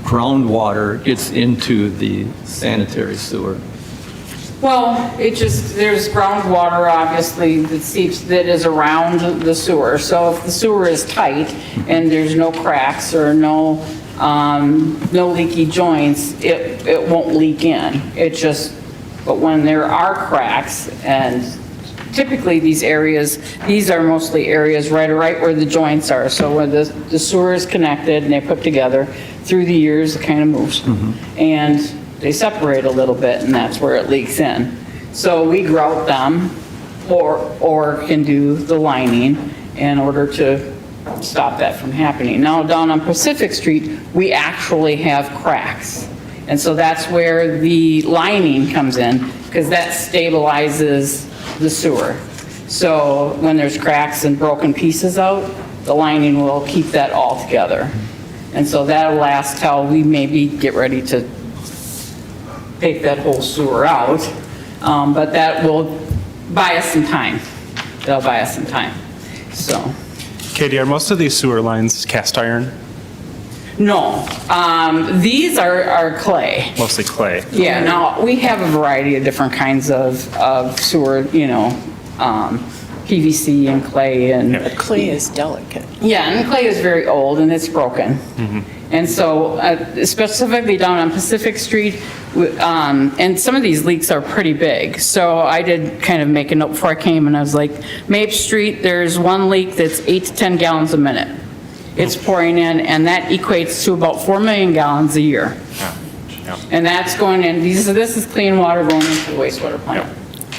groundwater gets into the sanitary sewer? Well, there's groundwater, obviously, that is around the sewer. So if the sewer is tight and there's no cracks or no leaky joints, it won't leak in. But when there are cracks, and typically these are mostly areas right where the joints are. So when the sewer is connected and they're put together, through the years, it kind of moves. And they separate a little bit, and that's where it leaks in. So we grout them or can do the lining in order to stop that from happening. Now, down on Pacific Street, we actually have cracks. And so that's where the lining comes in, because that stabilizes the sewer. So when there's cracks and broken pieces out, the lining will keep that all together. And so that'll last till we maybe get ready to take that whole sewer out. But that will buy us some time. That'll buy us some time, so. Katie, are most of these sewer lines cast iron? No, these are clay. Mostly clay? Yeah, now, we have a variety of different kinds of sewer, PVC and clay and. But clay is delicate. Yeah, and clay is very old and it's broken. And so specifically down on Pacific Street, and some of these leaks are pretty big. So I did kind of make a note before I came and I was like, Mape Street, there's one leak that's 8 to 10 gallons a minute. It's pouring in, and that equates to about 4 million gallons a year. And that's going in, this is clean water going into the wastewater plant.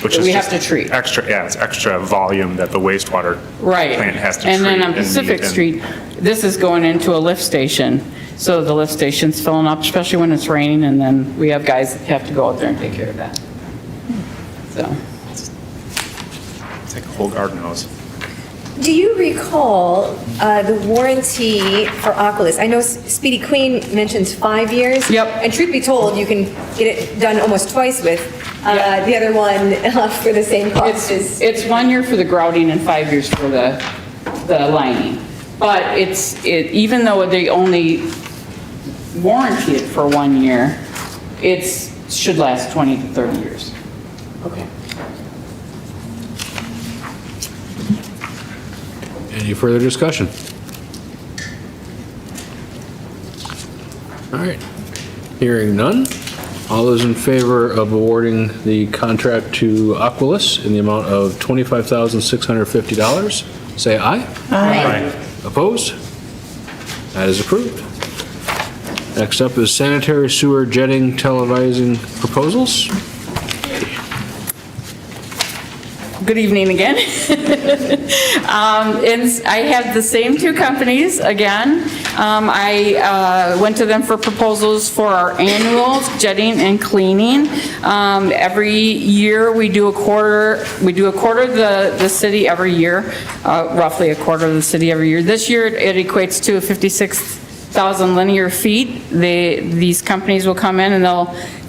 Which that is we have just to treat. it's extra volume that the wastewater plant has to treat. And then on Pacific Street, this is going into a lift station. So the lift station's filling up, especially when it's raining, and then we have guys that have to go out there and take care of that. So. It's like a whole garden hose. Do you recall the warranty for Oculus? I know Speedy Queen mentions 5 years. Yep. And truth be told, you can get it done almost twice with the other one for the same cost. It's 1 year for the grouting and 5 years for the lining. But even though they only warranty it for 1 year, it should last 20 to 30 years. Okay. Any further discussion? All right. Hearing none. All those in favor of awarding the contract to Oculus in the amount of $25,650, say aye. Aye. Opposed? That is approved. Next up is sanitary sewer jetting televising proposals. Good evening again. And I have the same two companies again. I went to them for proposals for our annual jetting and cleaning. Every year we do a quarter of the city every year, roughly a quarter of the city every year. This year it equates to 56,000 linear feet. These companies will come in and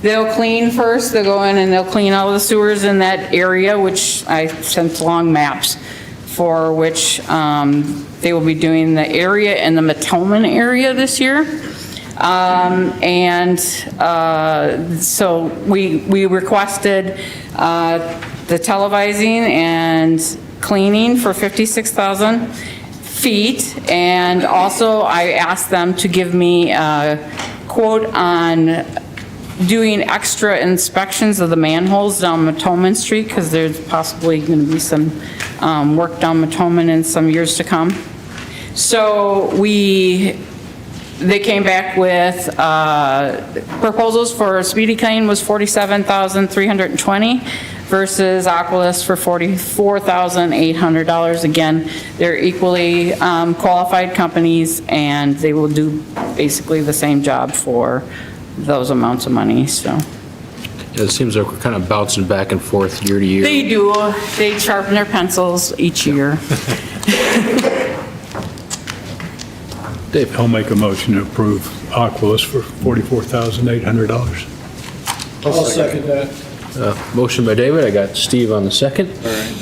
they'll clean first. They'll go in and they'll clean all the sewers in that area, which I sent along maps for which they will be doing the area in the Matoman area this year. So we requested the televising and cleaning for 56,000 feet, and also I asked them to give me a quote on doing extra inspections of the manholes down Matoman Street, because there's possibly going to be some work down Matoman in some years to come. So they came back with proposals for Speedy Clean was $47,320 versus Oculus for $44,800. Again, they're equally qualified companies, and they will do basically the same job for those amounts of money, so. It seems like we're kind of bouncing back and forth year to year. They do. They sharpen their pencils each year. Dave. I'll make a motion to approve Oculus for $44,800. I'll second that. Motion by David, I got Steve on the second. All right.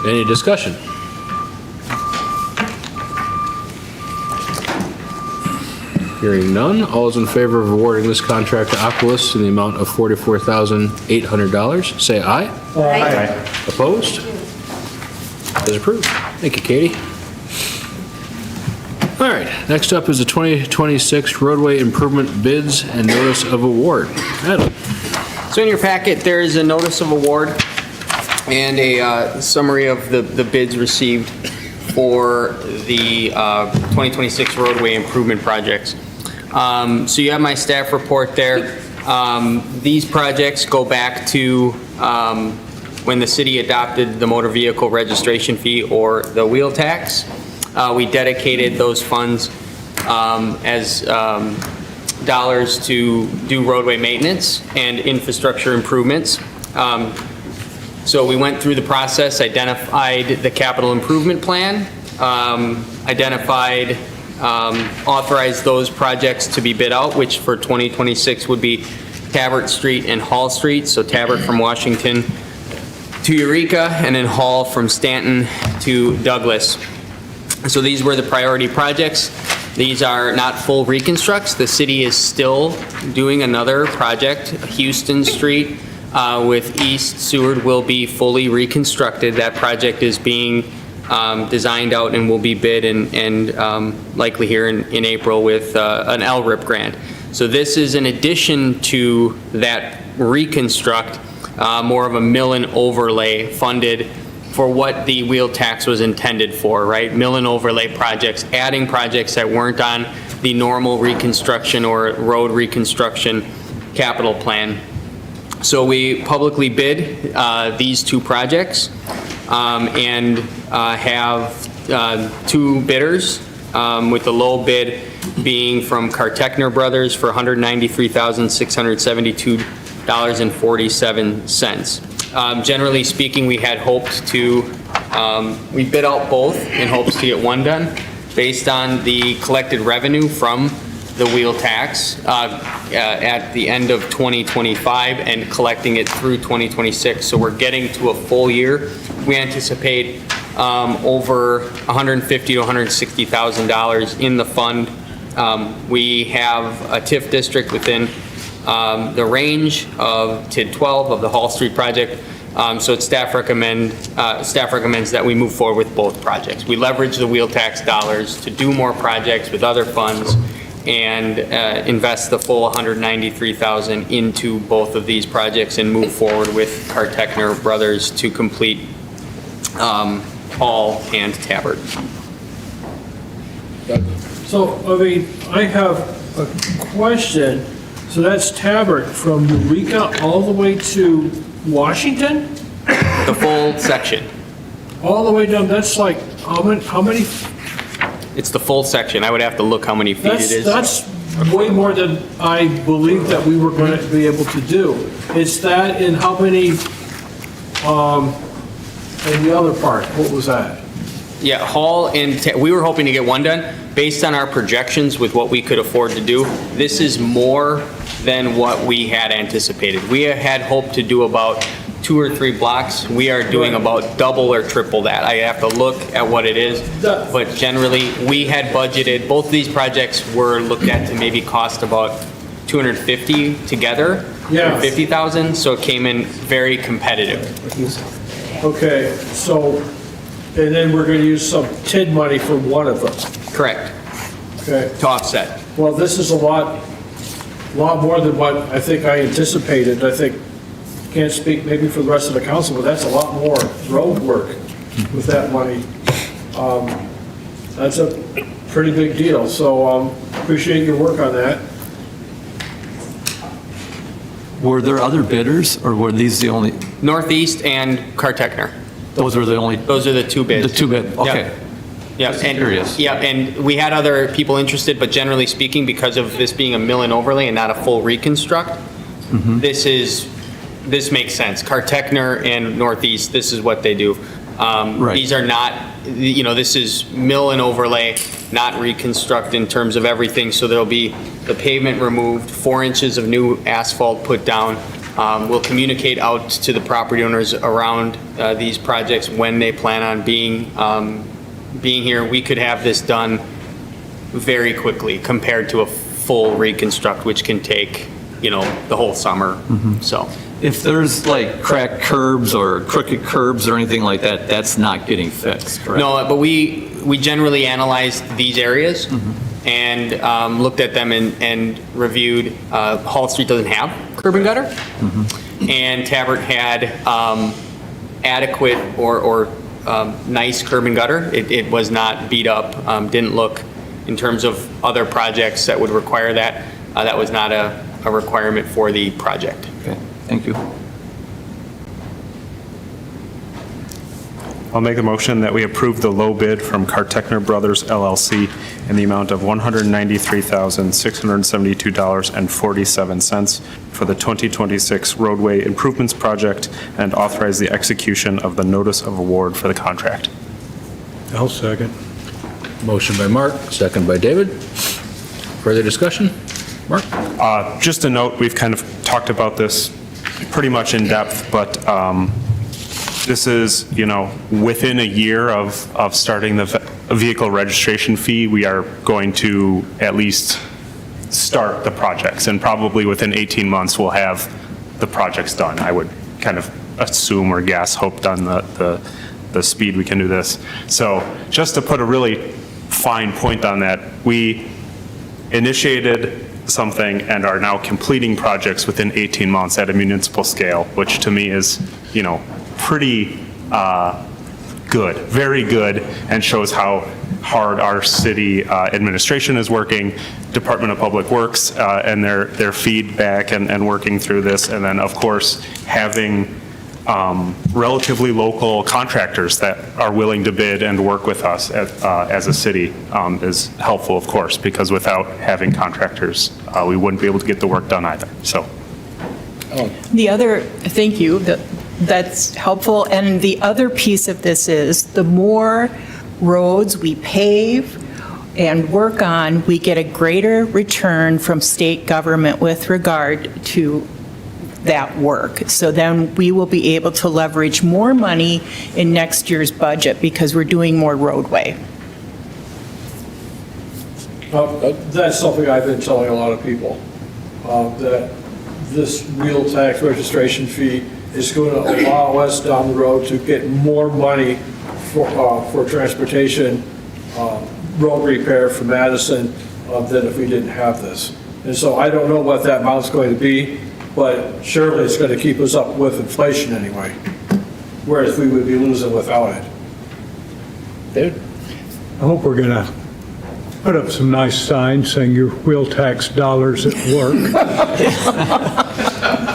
Any discussion? Hearing none, all those in favor of awarding this contract to Aqualist in the amount of $44,800, say aye. Aye. Opposed? That is approved. Thank you, Katie. All right, next up is the 2026 roadway improvement bids and notice of award. Adam? So in your packet, there is a notice of award and a summary of the bids received for the 2026 roadway improvement projects. So you have my staff report there. These projects go back to when the city adopted the motor vehicle registration fee or the wheel tax. We dedicated those funds as dollars to do roadway maintenance and infrastructure improvements. So we went through the process, identified the capital improvement plan, authorized those projects to be bid out, which for 2026 would be Tabert Street and Hall Street. So Tabert from Washington to Eureka, and then Hall from Stanton to Douglas. So these were the priority projects. These are not full reconstructs. The city is still doing another project, Houston Street with East Seward will be fully reconstructed. That project is being designed out and will be bid and likely here in April with an LRIP grant. So this is in addition to that reconstruct, more of a mill and overlay funded for what the wheel tax was intended for, right? Mill and overlay projects, adding projects that weren't on the normal reconstruction or road reconstruction capital plan. So we publicly bid these two projects and have two bidders, with the low bid being from Kartekner Brothers for $193,672.47. Generally speaking, we had hoped to, we bid out both in hopes to get one done based on the collected revenue from the wheel tax at the end of 2025 and collecting it through 2026. So we're getting to a full year. We anticipate over $150,000 to $160,000 in the fund. We have a TIF district within the range of TID 12 of the Hall Street project. So it's staff recommends that we move forward with both projects. We leverage the wheel tax dollars to do more projects with other funds and invest the full $193,000 into both of these projects and move forward with Kartekner Brothers to complete Hall and Tabert. So, I mean, I have a question. So that's Tabert from Eureka all the way to Washington? The full section. All the way down, that's like, how many? It's the full section. I would have to look how many feet it is. That's way more than I believed that we were going to be able to do. Is that in how many, and the other part, what was that? Yeah, Hall and, we were hoping to get one done. Based on our projections with what we could afford to do, this is more than what we had anticipated. We had hoped to do about 2 or 3 blocks. We are doing about double or triple that. I have to look at what it is, but generally, we had budgeted, both of these projects were looked at to maybe cost about 250 together, Yeah. 50,000, so it came in very competitive. Okay, so, and then we're going to use some TID money for one of them. Correct. Okay. To offset. Well, this is a lot more than what I think I anticipated. I think, can't speak maybe for the rest of the council, but that's a lot more road work with that money. That's a pretty big deal, so appreciate your work on that. Were there other bidders, or were these the only? Northeast and Kartekner. Those were the only? Those are the two bids. The two bid, okay. Yeah, and curious. Yeah, and we had other people interested, but generally speaking, because of this being a mill and overlay and not a full reconstruct, this makes sense. Kartekner and Northeast, this is what they do. These are not, this is mill and overlay, not reconstruct in terms of everything. So there'll be the pavement removed, 4 inches of new asphalt put down. We'll communicate out to the property owners around these projects when they plan on being here. We could have this done very quickly compared to a full reconstruct, which can take, the whole summer, so. If there's like cracked curbs or crooked curbs or anything like that, that's not getting fixed, correct? No, but we generally analyzed these areas and looked at them and reviewed. Hall Street doesn't have curb and gutter. And Tabard had adequate or nice curb and gutter. It was not beat up, didn't look, in terms of other projects that would require that, that was not a requirement for the project. Okay, thank you. I'll make a motion that we approve the low bid from Cartechner Brothers LLC in the amount of $193,672.47 for the 2026 roadway improvements project and authorize the execution of the notice of award for the contract. I'll second. Motion by Mark, second by David. Further discussion? Mark? Just a note, we've kind of talked about this pretty much in depth, but this is, within a year of starting the vehicle registration fee, we are going to at least start the projects, and probably within 18 months, we'll have the projects done. I would kind of assume or guess, hope done the speed we can do this. So just to put a really fine point on that, we initiated something and are now completing projects within 18 months at a municipal scale, which to me is, pretty good, very good, and shows how hard our city administration is working, Department of Public Works, and their feedback and working through this. And then, of course, having relatively local contractors that are willing to bid and work with us as a city is helpful, of course, because without having contractors, we wouldn't be able to get the work done either. So. Thank you, that's helpful. And the other piece of this is the more roads we pave and work on, we get a greater return from state government with regard to that work. So then we will be able to leverage more money in next year's budget because we're doing more roadway. That's something I've been telling a lot of people, that this wheel tax registration fee is going to allow us down the road to get more money for transportation, road repair for Madison than if we didn't have this. And so I don't know what that amount's going to be, but surely it's going to keep us up with inflation anyway, whereas we would be losing without it. David? I hope we're going to put up some nice signs saying your wheel tax dollars at work.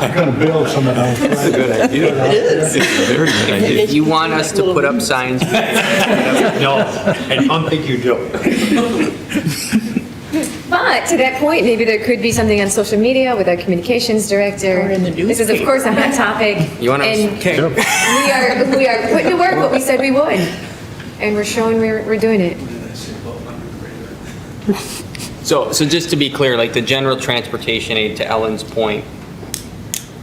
I'm going to build some of those. That's a good idea. It is. It's a very good idea. If you want us to put up signs. No, I don't think you do. But to that point, maybe there could be something on social media with our communications director. Or in the This is, of course, a hot topic. You want to? And we are putting to work what we said we would. And we're showing we're doing it. So just to be clear, like the general transportation aid, to Ellen's point,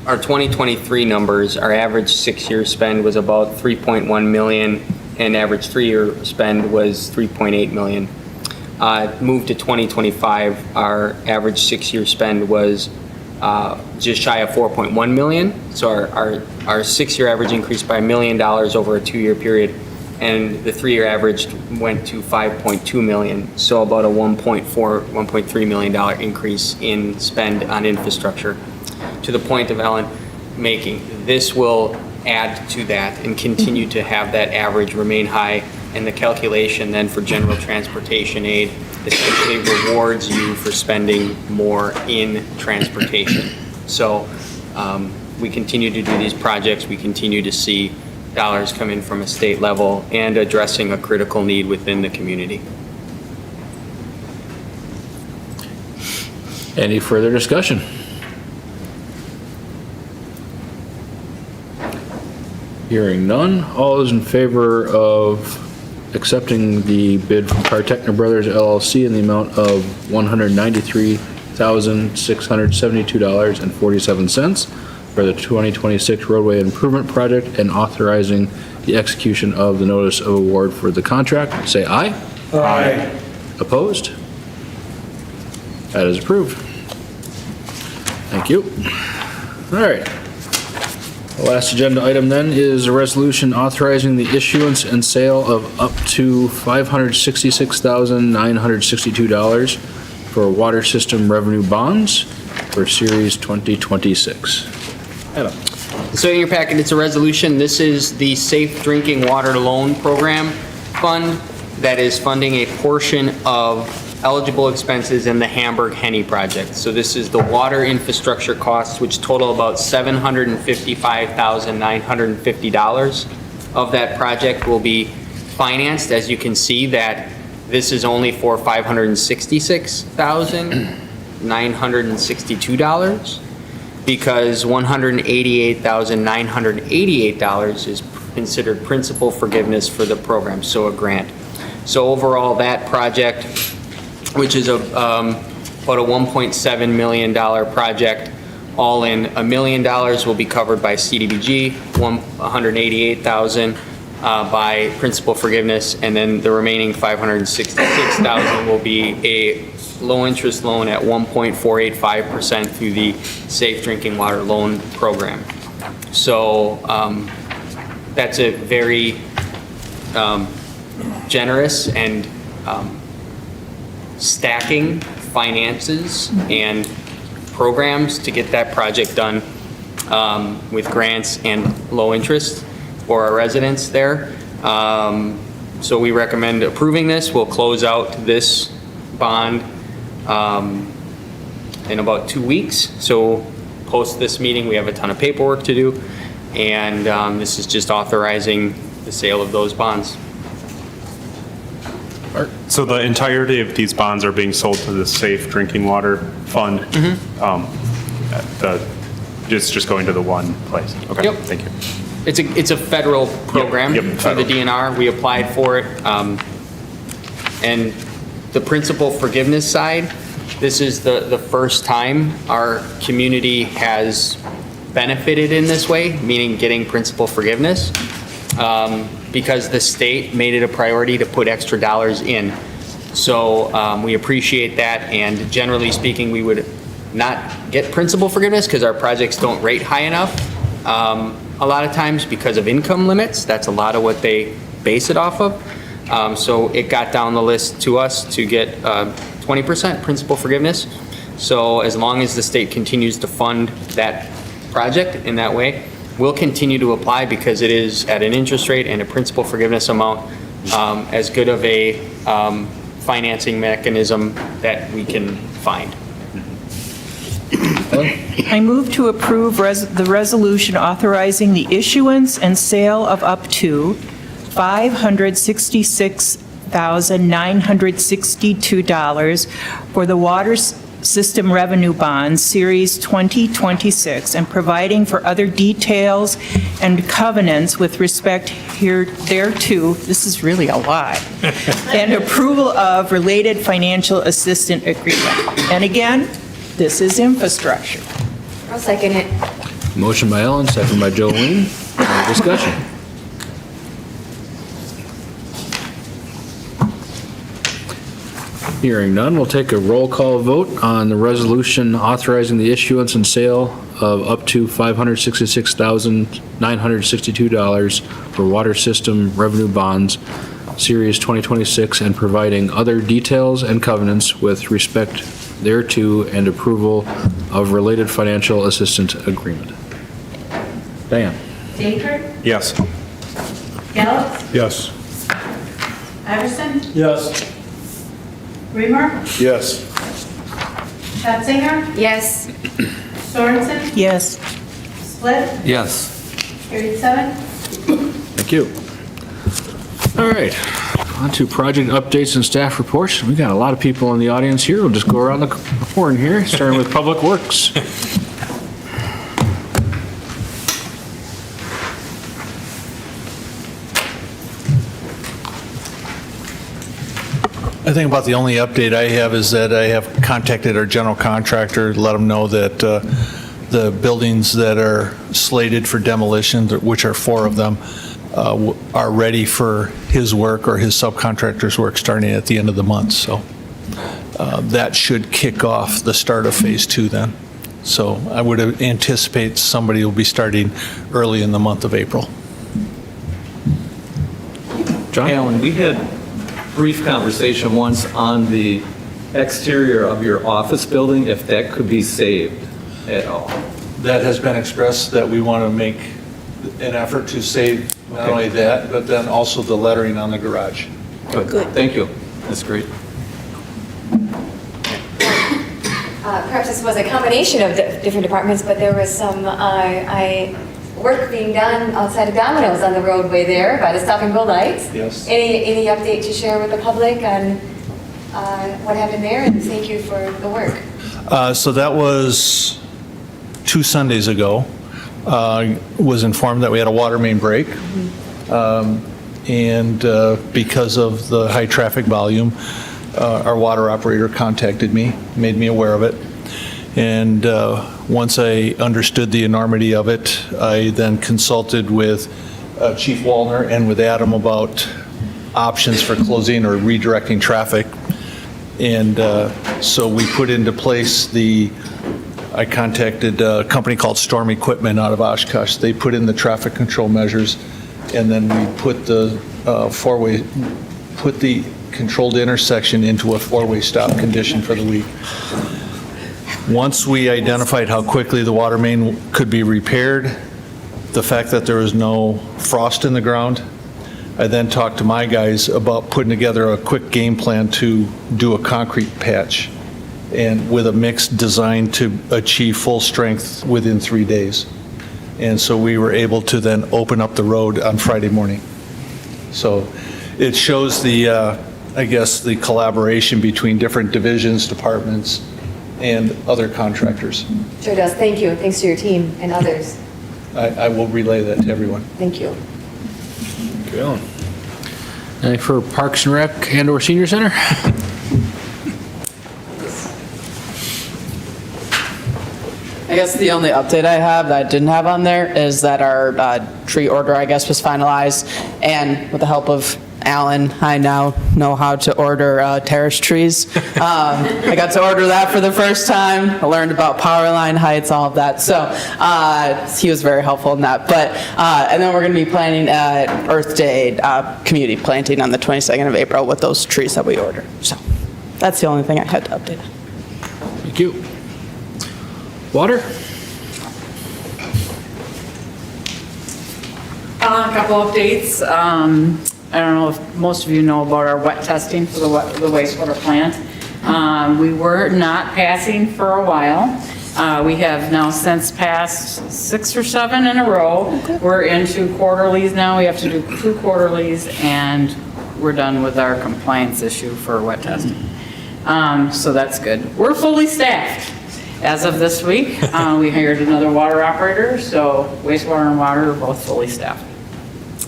our 2023 numbers, our average 6-year spend was about 3.1 million, and average 3-year spend was 3.8 million. Moved to 2025, our average 6-year spend was just shy of 4.1 million. So our 6-year average increased by $1 million over a 2-year period, and the 3-year average went to 5.2 million. So about a $1.3 million increase in spend on infrastructure. To the point of Ellen making, this will add to that and continue to have that average remain high. And the calculation then for general transportation aid essentially rewards you for spending more in transportation. So we continue to do these projects. We continue to see dollars come in from a state level and addressing a critical need within the community. Any further discussion? Hearing none. All those in favor of accepting the bid from Cartechner Brothers LLC in the amount of $193,672.47 for the 2026 roadway improvement project and authorizing the execution of the notice of award for the contract, say aye. Aye. Opposed? That is approved. Thank you. All right. The last agenda item then is a resolution authorizing the issuance and sale of up to $566,962 for water system revenue bonds for Series 2026. Adam. So in your packet, it's a resolution. This is the Safe Drinking Water Loan Program Fund that is funding a portion of eligible expenses in the Hamburg Henny project. So this is the water infrastructure costs, which total about $755,950 of that project will be financed. As you can see, that this is only for $566,962 because $188,988 is considered principal forgiveness for the program, so a grant. So overall, that project, which is about a $1.7 million project, all in $1 million will be covered by CDBG, $188,000 by principal forgiveness, and then the remaining $566,000 will be a low-interest loan at 1.485% through the Safe Drinking Water Loan Program. So that's a very generous and stacking finances and programs to get that project done with grants and low interest for our residents there. So we recommend approving this. We'll close out this bond in about 2 weeks. So post this meeting, we have a ton of paperwork to do, and this is just authorizing the sale of those bonds. So the entirety of these bonds are being sold to the Safe Drinking Water Fund? It's just going to the one place? Okay. Yep. Thank you. It's a federal program for the DNR. We applied for it. And the principal forgiveness side, this is the first time our community has benefited in this way, meaning getting principal forgiveness. Because the state made it a priority to put extra dollars in. So we appreciate that, and generally speaking, we would not get principal forgiveness because our projects don't rate high enough. A lot of times because of income limits, that's a lot of what they base it off of. So it got down the list to us to get 20% principal forgiveness. So as long as the state continues to fund that project in that way, we'll continue to apply because it is at an interest rate and a principal forgiveness amount as good of a financing mechanism that we can find. I move to approve the resolution authorizing the issuance and sale of up to $566,962 for the water system revenue bonds, Series 2026, and providing for other details and covenants with respect thereto, this is really a lot, and approval of related financial assistance agreement. And again, this is infrastructure. I'll second it. Motion by Ellen, second by Jolene. Any discussion? Hearing none, we'll take a roll call vote on the resolution authorizing the issuance and sale of up to $566,962 for water system revenue bonds, Series 2026, and providing other details and covenants with respect thereto and approval of related financial assistance agreement. Diane? Baker? Yes. Gallows? Yes. Iverson? Yes. Reamer? Yes. Schatzsinger? Yes. Sorensen? Yes. Split? Yes. Carried 7. Thank you. All right, on to project updates and staff reports. We got a lot of people in the audience here. We'll just go around the horn here, starting with Public Works. I think about the only update I have is that I have contacted our general contractor, let him know that the buildings that are slated for demolition, which are 4 of them, are ready for his work or his subcontractor's work starting at the end of the month. So that should kick off the start of Phase 2 then. So I would anticipate somebody will be starting early in the month of April. John? Alan, we had brief conversation once on the exterior of your office building, if that could be saved at all. That has been expressed that we want to make an effort to save not only that, but then also the lettering on the garage. Good. Thank you. That's great. Perhaps this was a combination of different departments, but there was some work being done outside of Domino's on the roadway there by the stop and go lights. Yes. Any update to share with the public on what happened there? And thank you for the work. So that was 2 Sundays ago. Was informed that we had a water main break. And because of the high traffic volume, our water operator contacted me, made me aware of it. And once I understood the enormity of it, I then consulted with Chief Wallner and with Adam about options for closing or redirecting traffic. And so we put into place I contacted a company called Storm Equipment out of Oshkosh. They put in the traffic control measures, and then we put the put the controlled intersection into a 4-way stop condition for the week. Once we identified how quickly the water main could be repaired, the fact that there was no frost in the ground, I then talked to my guys about putting together a quick game plan to do a concrete patch, and with a mix designed to achieve full strength within 3 days. And so we were able to then open up the road on Friday morning. So it shows I guess, the collaboration between different divisions, departments, and other contractors. Sure does. Thank you. Thanks to your team and others. I will relay that to everyone. Thank you. Good on. Any for Parks and Rec and/or Senior Center? I guess the only update I have that I didn't have on there is that our tree order, I guess, was finalized. And with the help of Alan, I now know how to order terrace trees. I got to order that for the first time. I learned about power line heights, all of that. So he was very helpful in that. But and then we're going to be planning Earth Day community planting on the 22nd of April with those trees that we ordered. So that's the only thing I had to update. Thank you. Water? A couple updates. I don't know if most of you know about our wet testing for the wastewater plant. We were not passing for a while. We have now since passed 6 or 7 in a row. We're into quarterlies now. We have to do 2 quarterlies, and we're done with our compliance issue for wet testing. So that's good. We're fully staffed. As of this week, we hired another water operator, so wastewater and water are both fully staffed.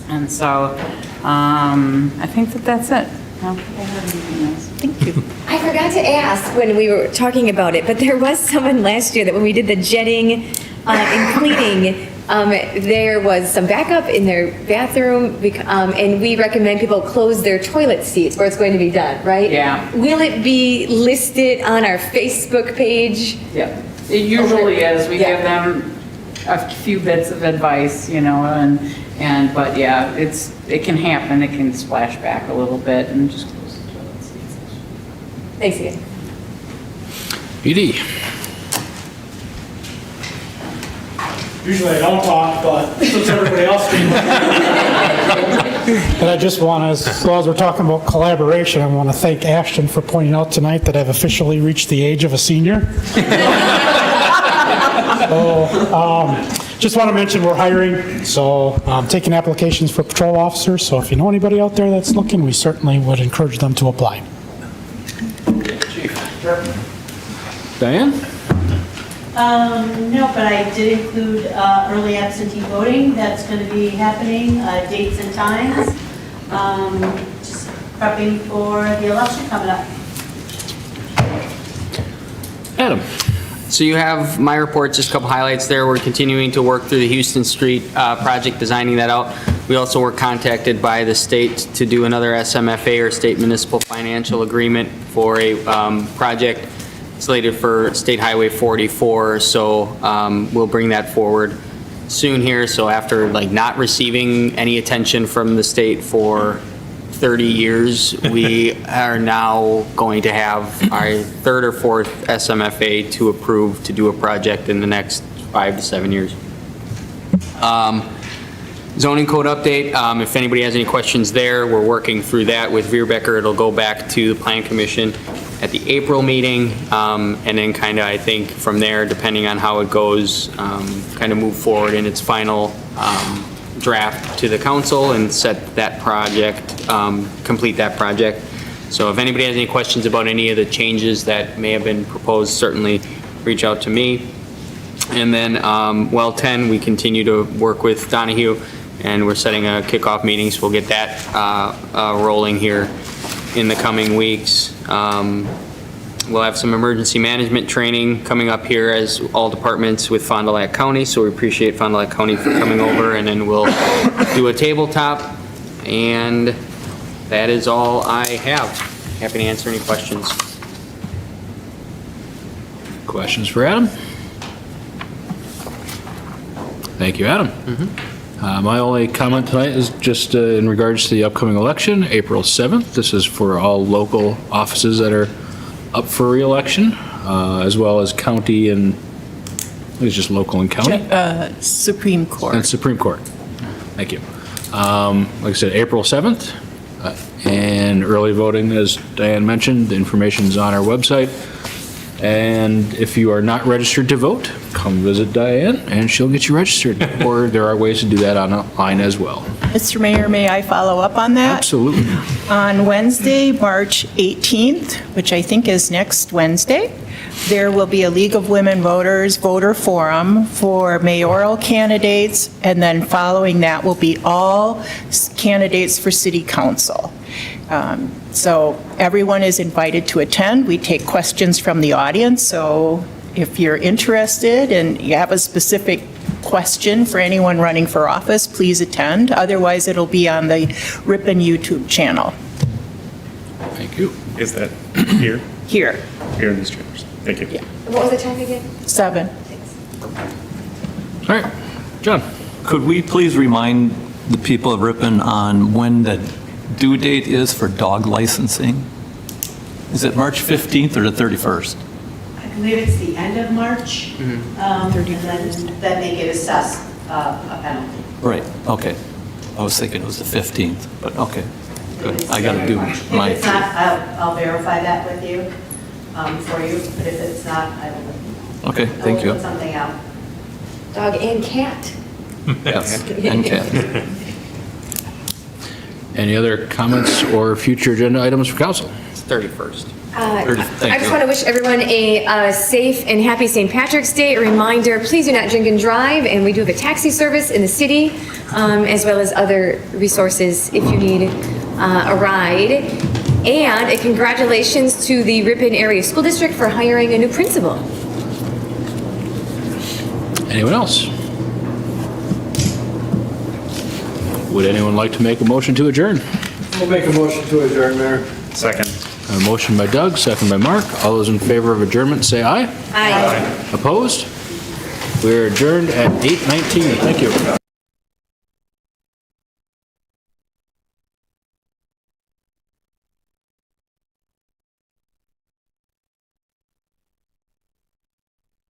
And so I think that's it. I don't think I have anything else. Thank you. I forgot to ask when we were talking about it, but there was someone last year that when we did the jetting and cleaning, there was some backup in their bathroom, and we recommend people close their toilet seats where it's going to be done, right? Yeah. Will it be listed on our Facebook page? Yeah, it usually is. We give them a few bits of advice, but yeah, it can happen. It can splash back a little bit, and just close the toilet seats. Thanks again. PD. Usually I don't talk, but since everybody else did. And I just want to, as long as we're talking about collaboration, I want to thank Ashton for pointing out tonight that I've officially reached the age of a senior. So, just want to mention we're hiring, so taking applications for patrol officers. So if you know anybody out there that's looking, we certainly would encourage them to apply. Chief. Diane? No, but I did include early absentee voting. That's going to be happening, dates and times. Just prepping for the election coming up. Adam. So you have my report, just a couple highlights there. We're continuing to work through the Houston Street project, designing that out. We also were contacted by the state to do another SMFA, or State Municipal Financial Agreement, for a project slated for State Highway 44, so we'll bring that forward soon here. So after not receiving any attention from the state for 30 years, we are now going to have our third or fourth SMFA to approve to do a project in the next 5 to 7 years. Zoning code update, if anybody has any questions there, we're working through that with Veerbecker. It'll go back to the Plan Commission at the April meeting, and then kind of, I think, from there, depending on how it goes, kind of move forward in its final draft to the council and set that project, complete that project. So if anybody has any questions about any of the changes that may have been proposed, certainly reach out to me. And then well 10, we continue to work with Donahue, and we're setting a kickoff meeting, so we'll get that rolling here in the coming weeks. We'll have some emergency management training coming up here as all departments with Fond du Lac County, so we appreciate Fond du Lac County for coming over, and then we'll do a tabletop, and that is all I have. Happy to answer any questions. Questions for Adam? Thank you, Adam. My only comment tonight is just in regards to the upcoming election, April 7th. This is for all local offices that are up for re-election, as well as county and, it's just local and county? Supreme Court. And Supreme Court. Thank you. Like I said, April 7th, and early voting, as Diane mentioned, the information's on our website. And if you are not registered to vote, come visit Diane and she'll get you registered. Or there are ways to do that online as well. Mr. Mayor, may I follow up on that? Absolutely. On Wednesday, March 18th, which I think is next Wednesday, there will be a League of Women Voters voter forum for mayoral candidates, and then following that will be all candidates for city council. So everyone is invited to attend. We take questions from the audience, so if you're interested and you have a specific question for anyone running for office, please attend. Otherwise, it'll be on the Ripon YouTube channel. Thank you. Is that here? Here. Here in these chambers. Thank you. Yeah. What was the time again? 7. All right, John. Could we please remind the people of Ripon on when the due date is for dog licensing? Is it March 15th or the 31st? I believe it's the end of March, and then they get assessed a penalty. Right, okay. I was thinking it was the 15th, but okay, good. I got to do If my... it's not, I'll verify that with you, for you, but if it's not, I will. Okay, thank you. Put something out. Dog and cat. Yes, and cat. Any other comments or future agenda items for council? It's 31st. I just want to wish everyone a safe and happy St. Patrick's Day. A reminder, please do not drink and drive, and we do have a taxi service in the city, as well as other resources if you need a ride. And a congratulations to the Ripon Area School District for hiring a new principal. Anyone else? Would anyone like to make a motion to adjourn? We'll make a motion to adjourn, Mayor. Second. A motion by Doug, second by Mark. All those in favor of adjournment, say aye. Aye. Opposed? We're adjourned at 8:19. Thank you.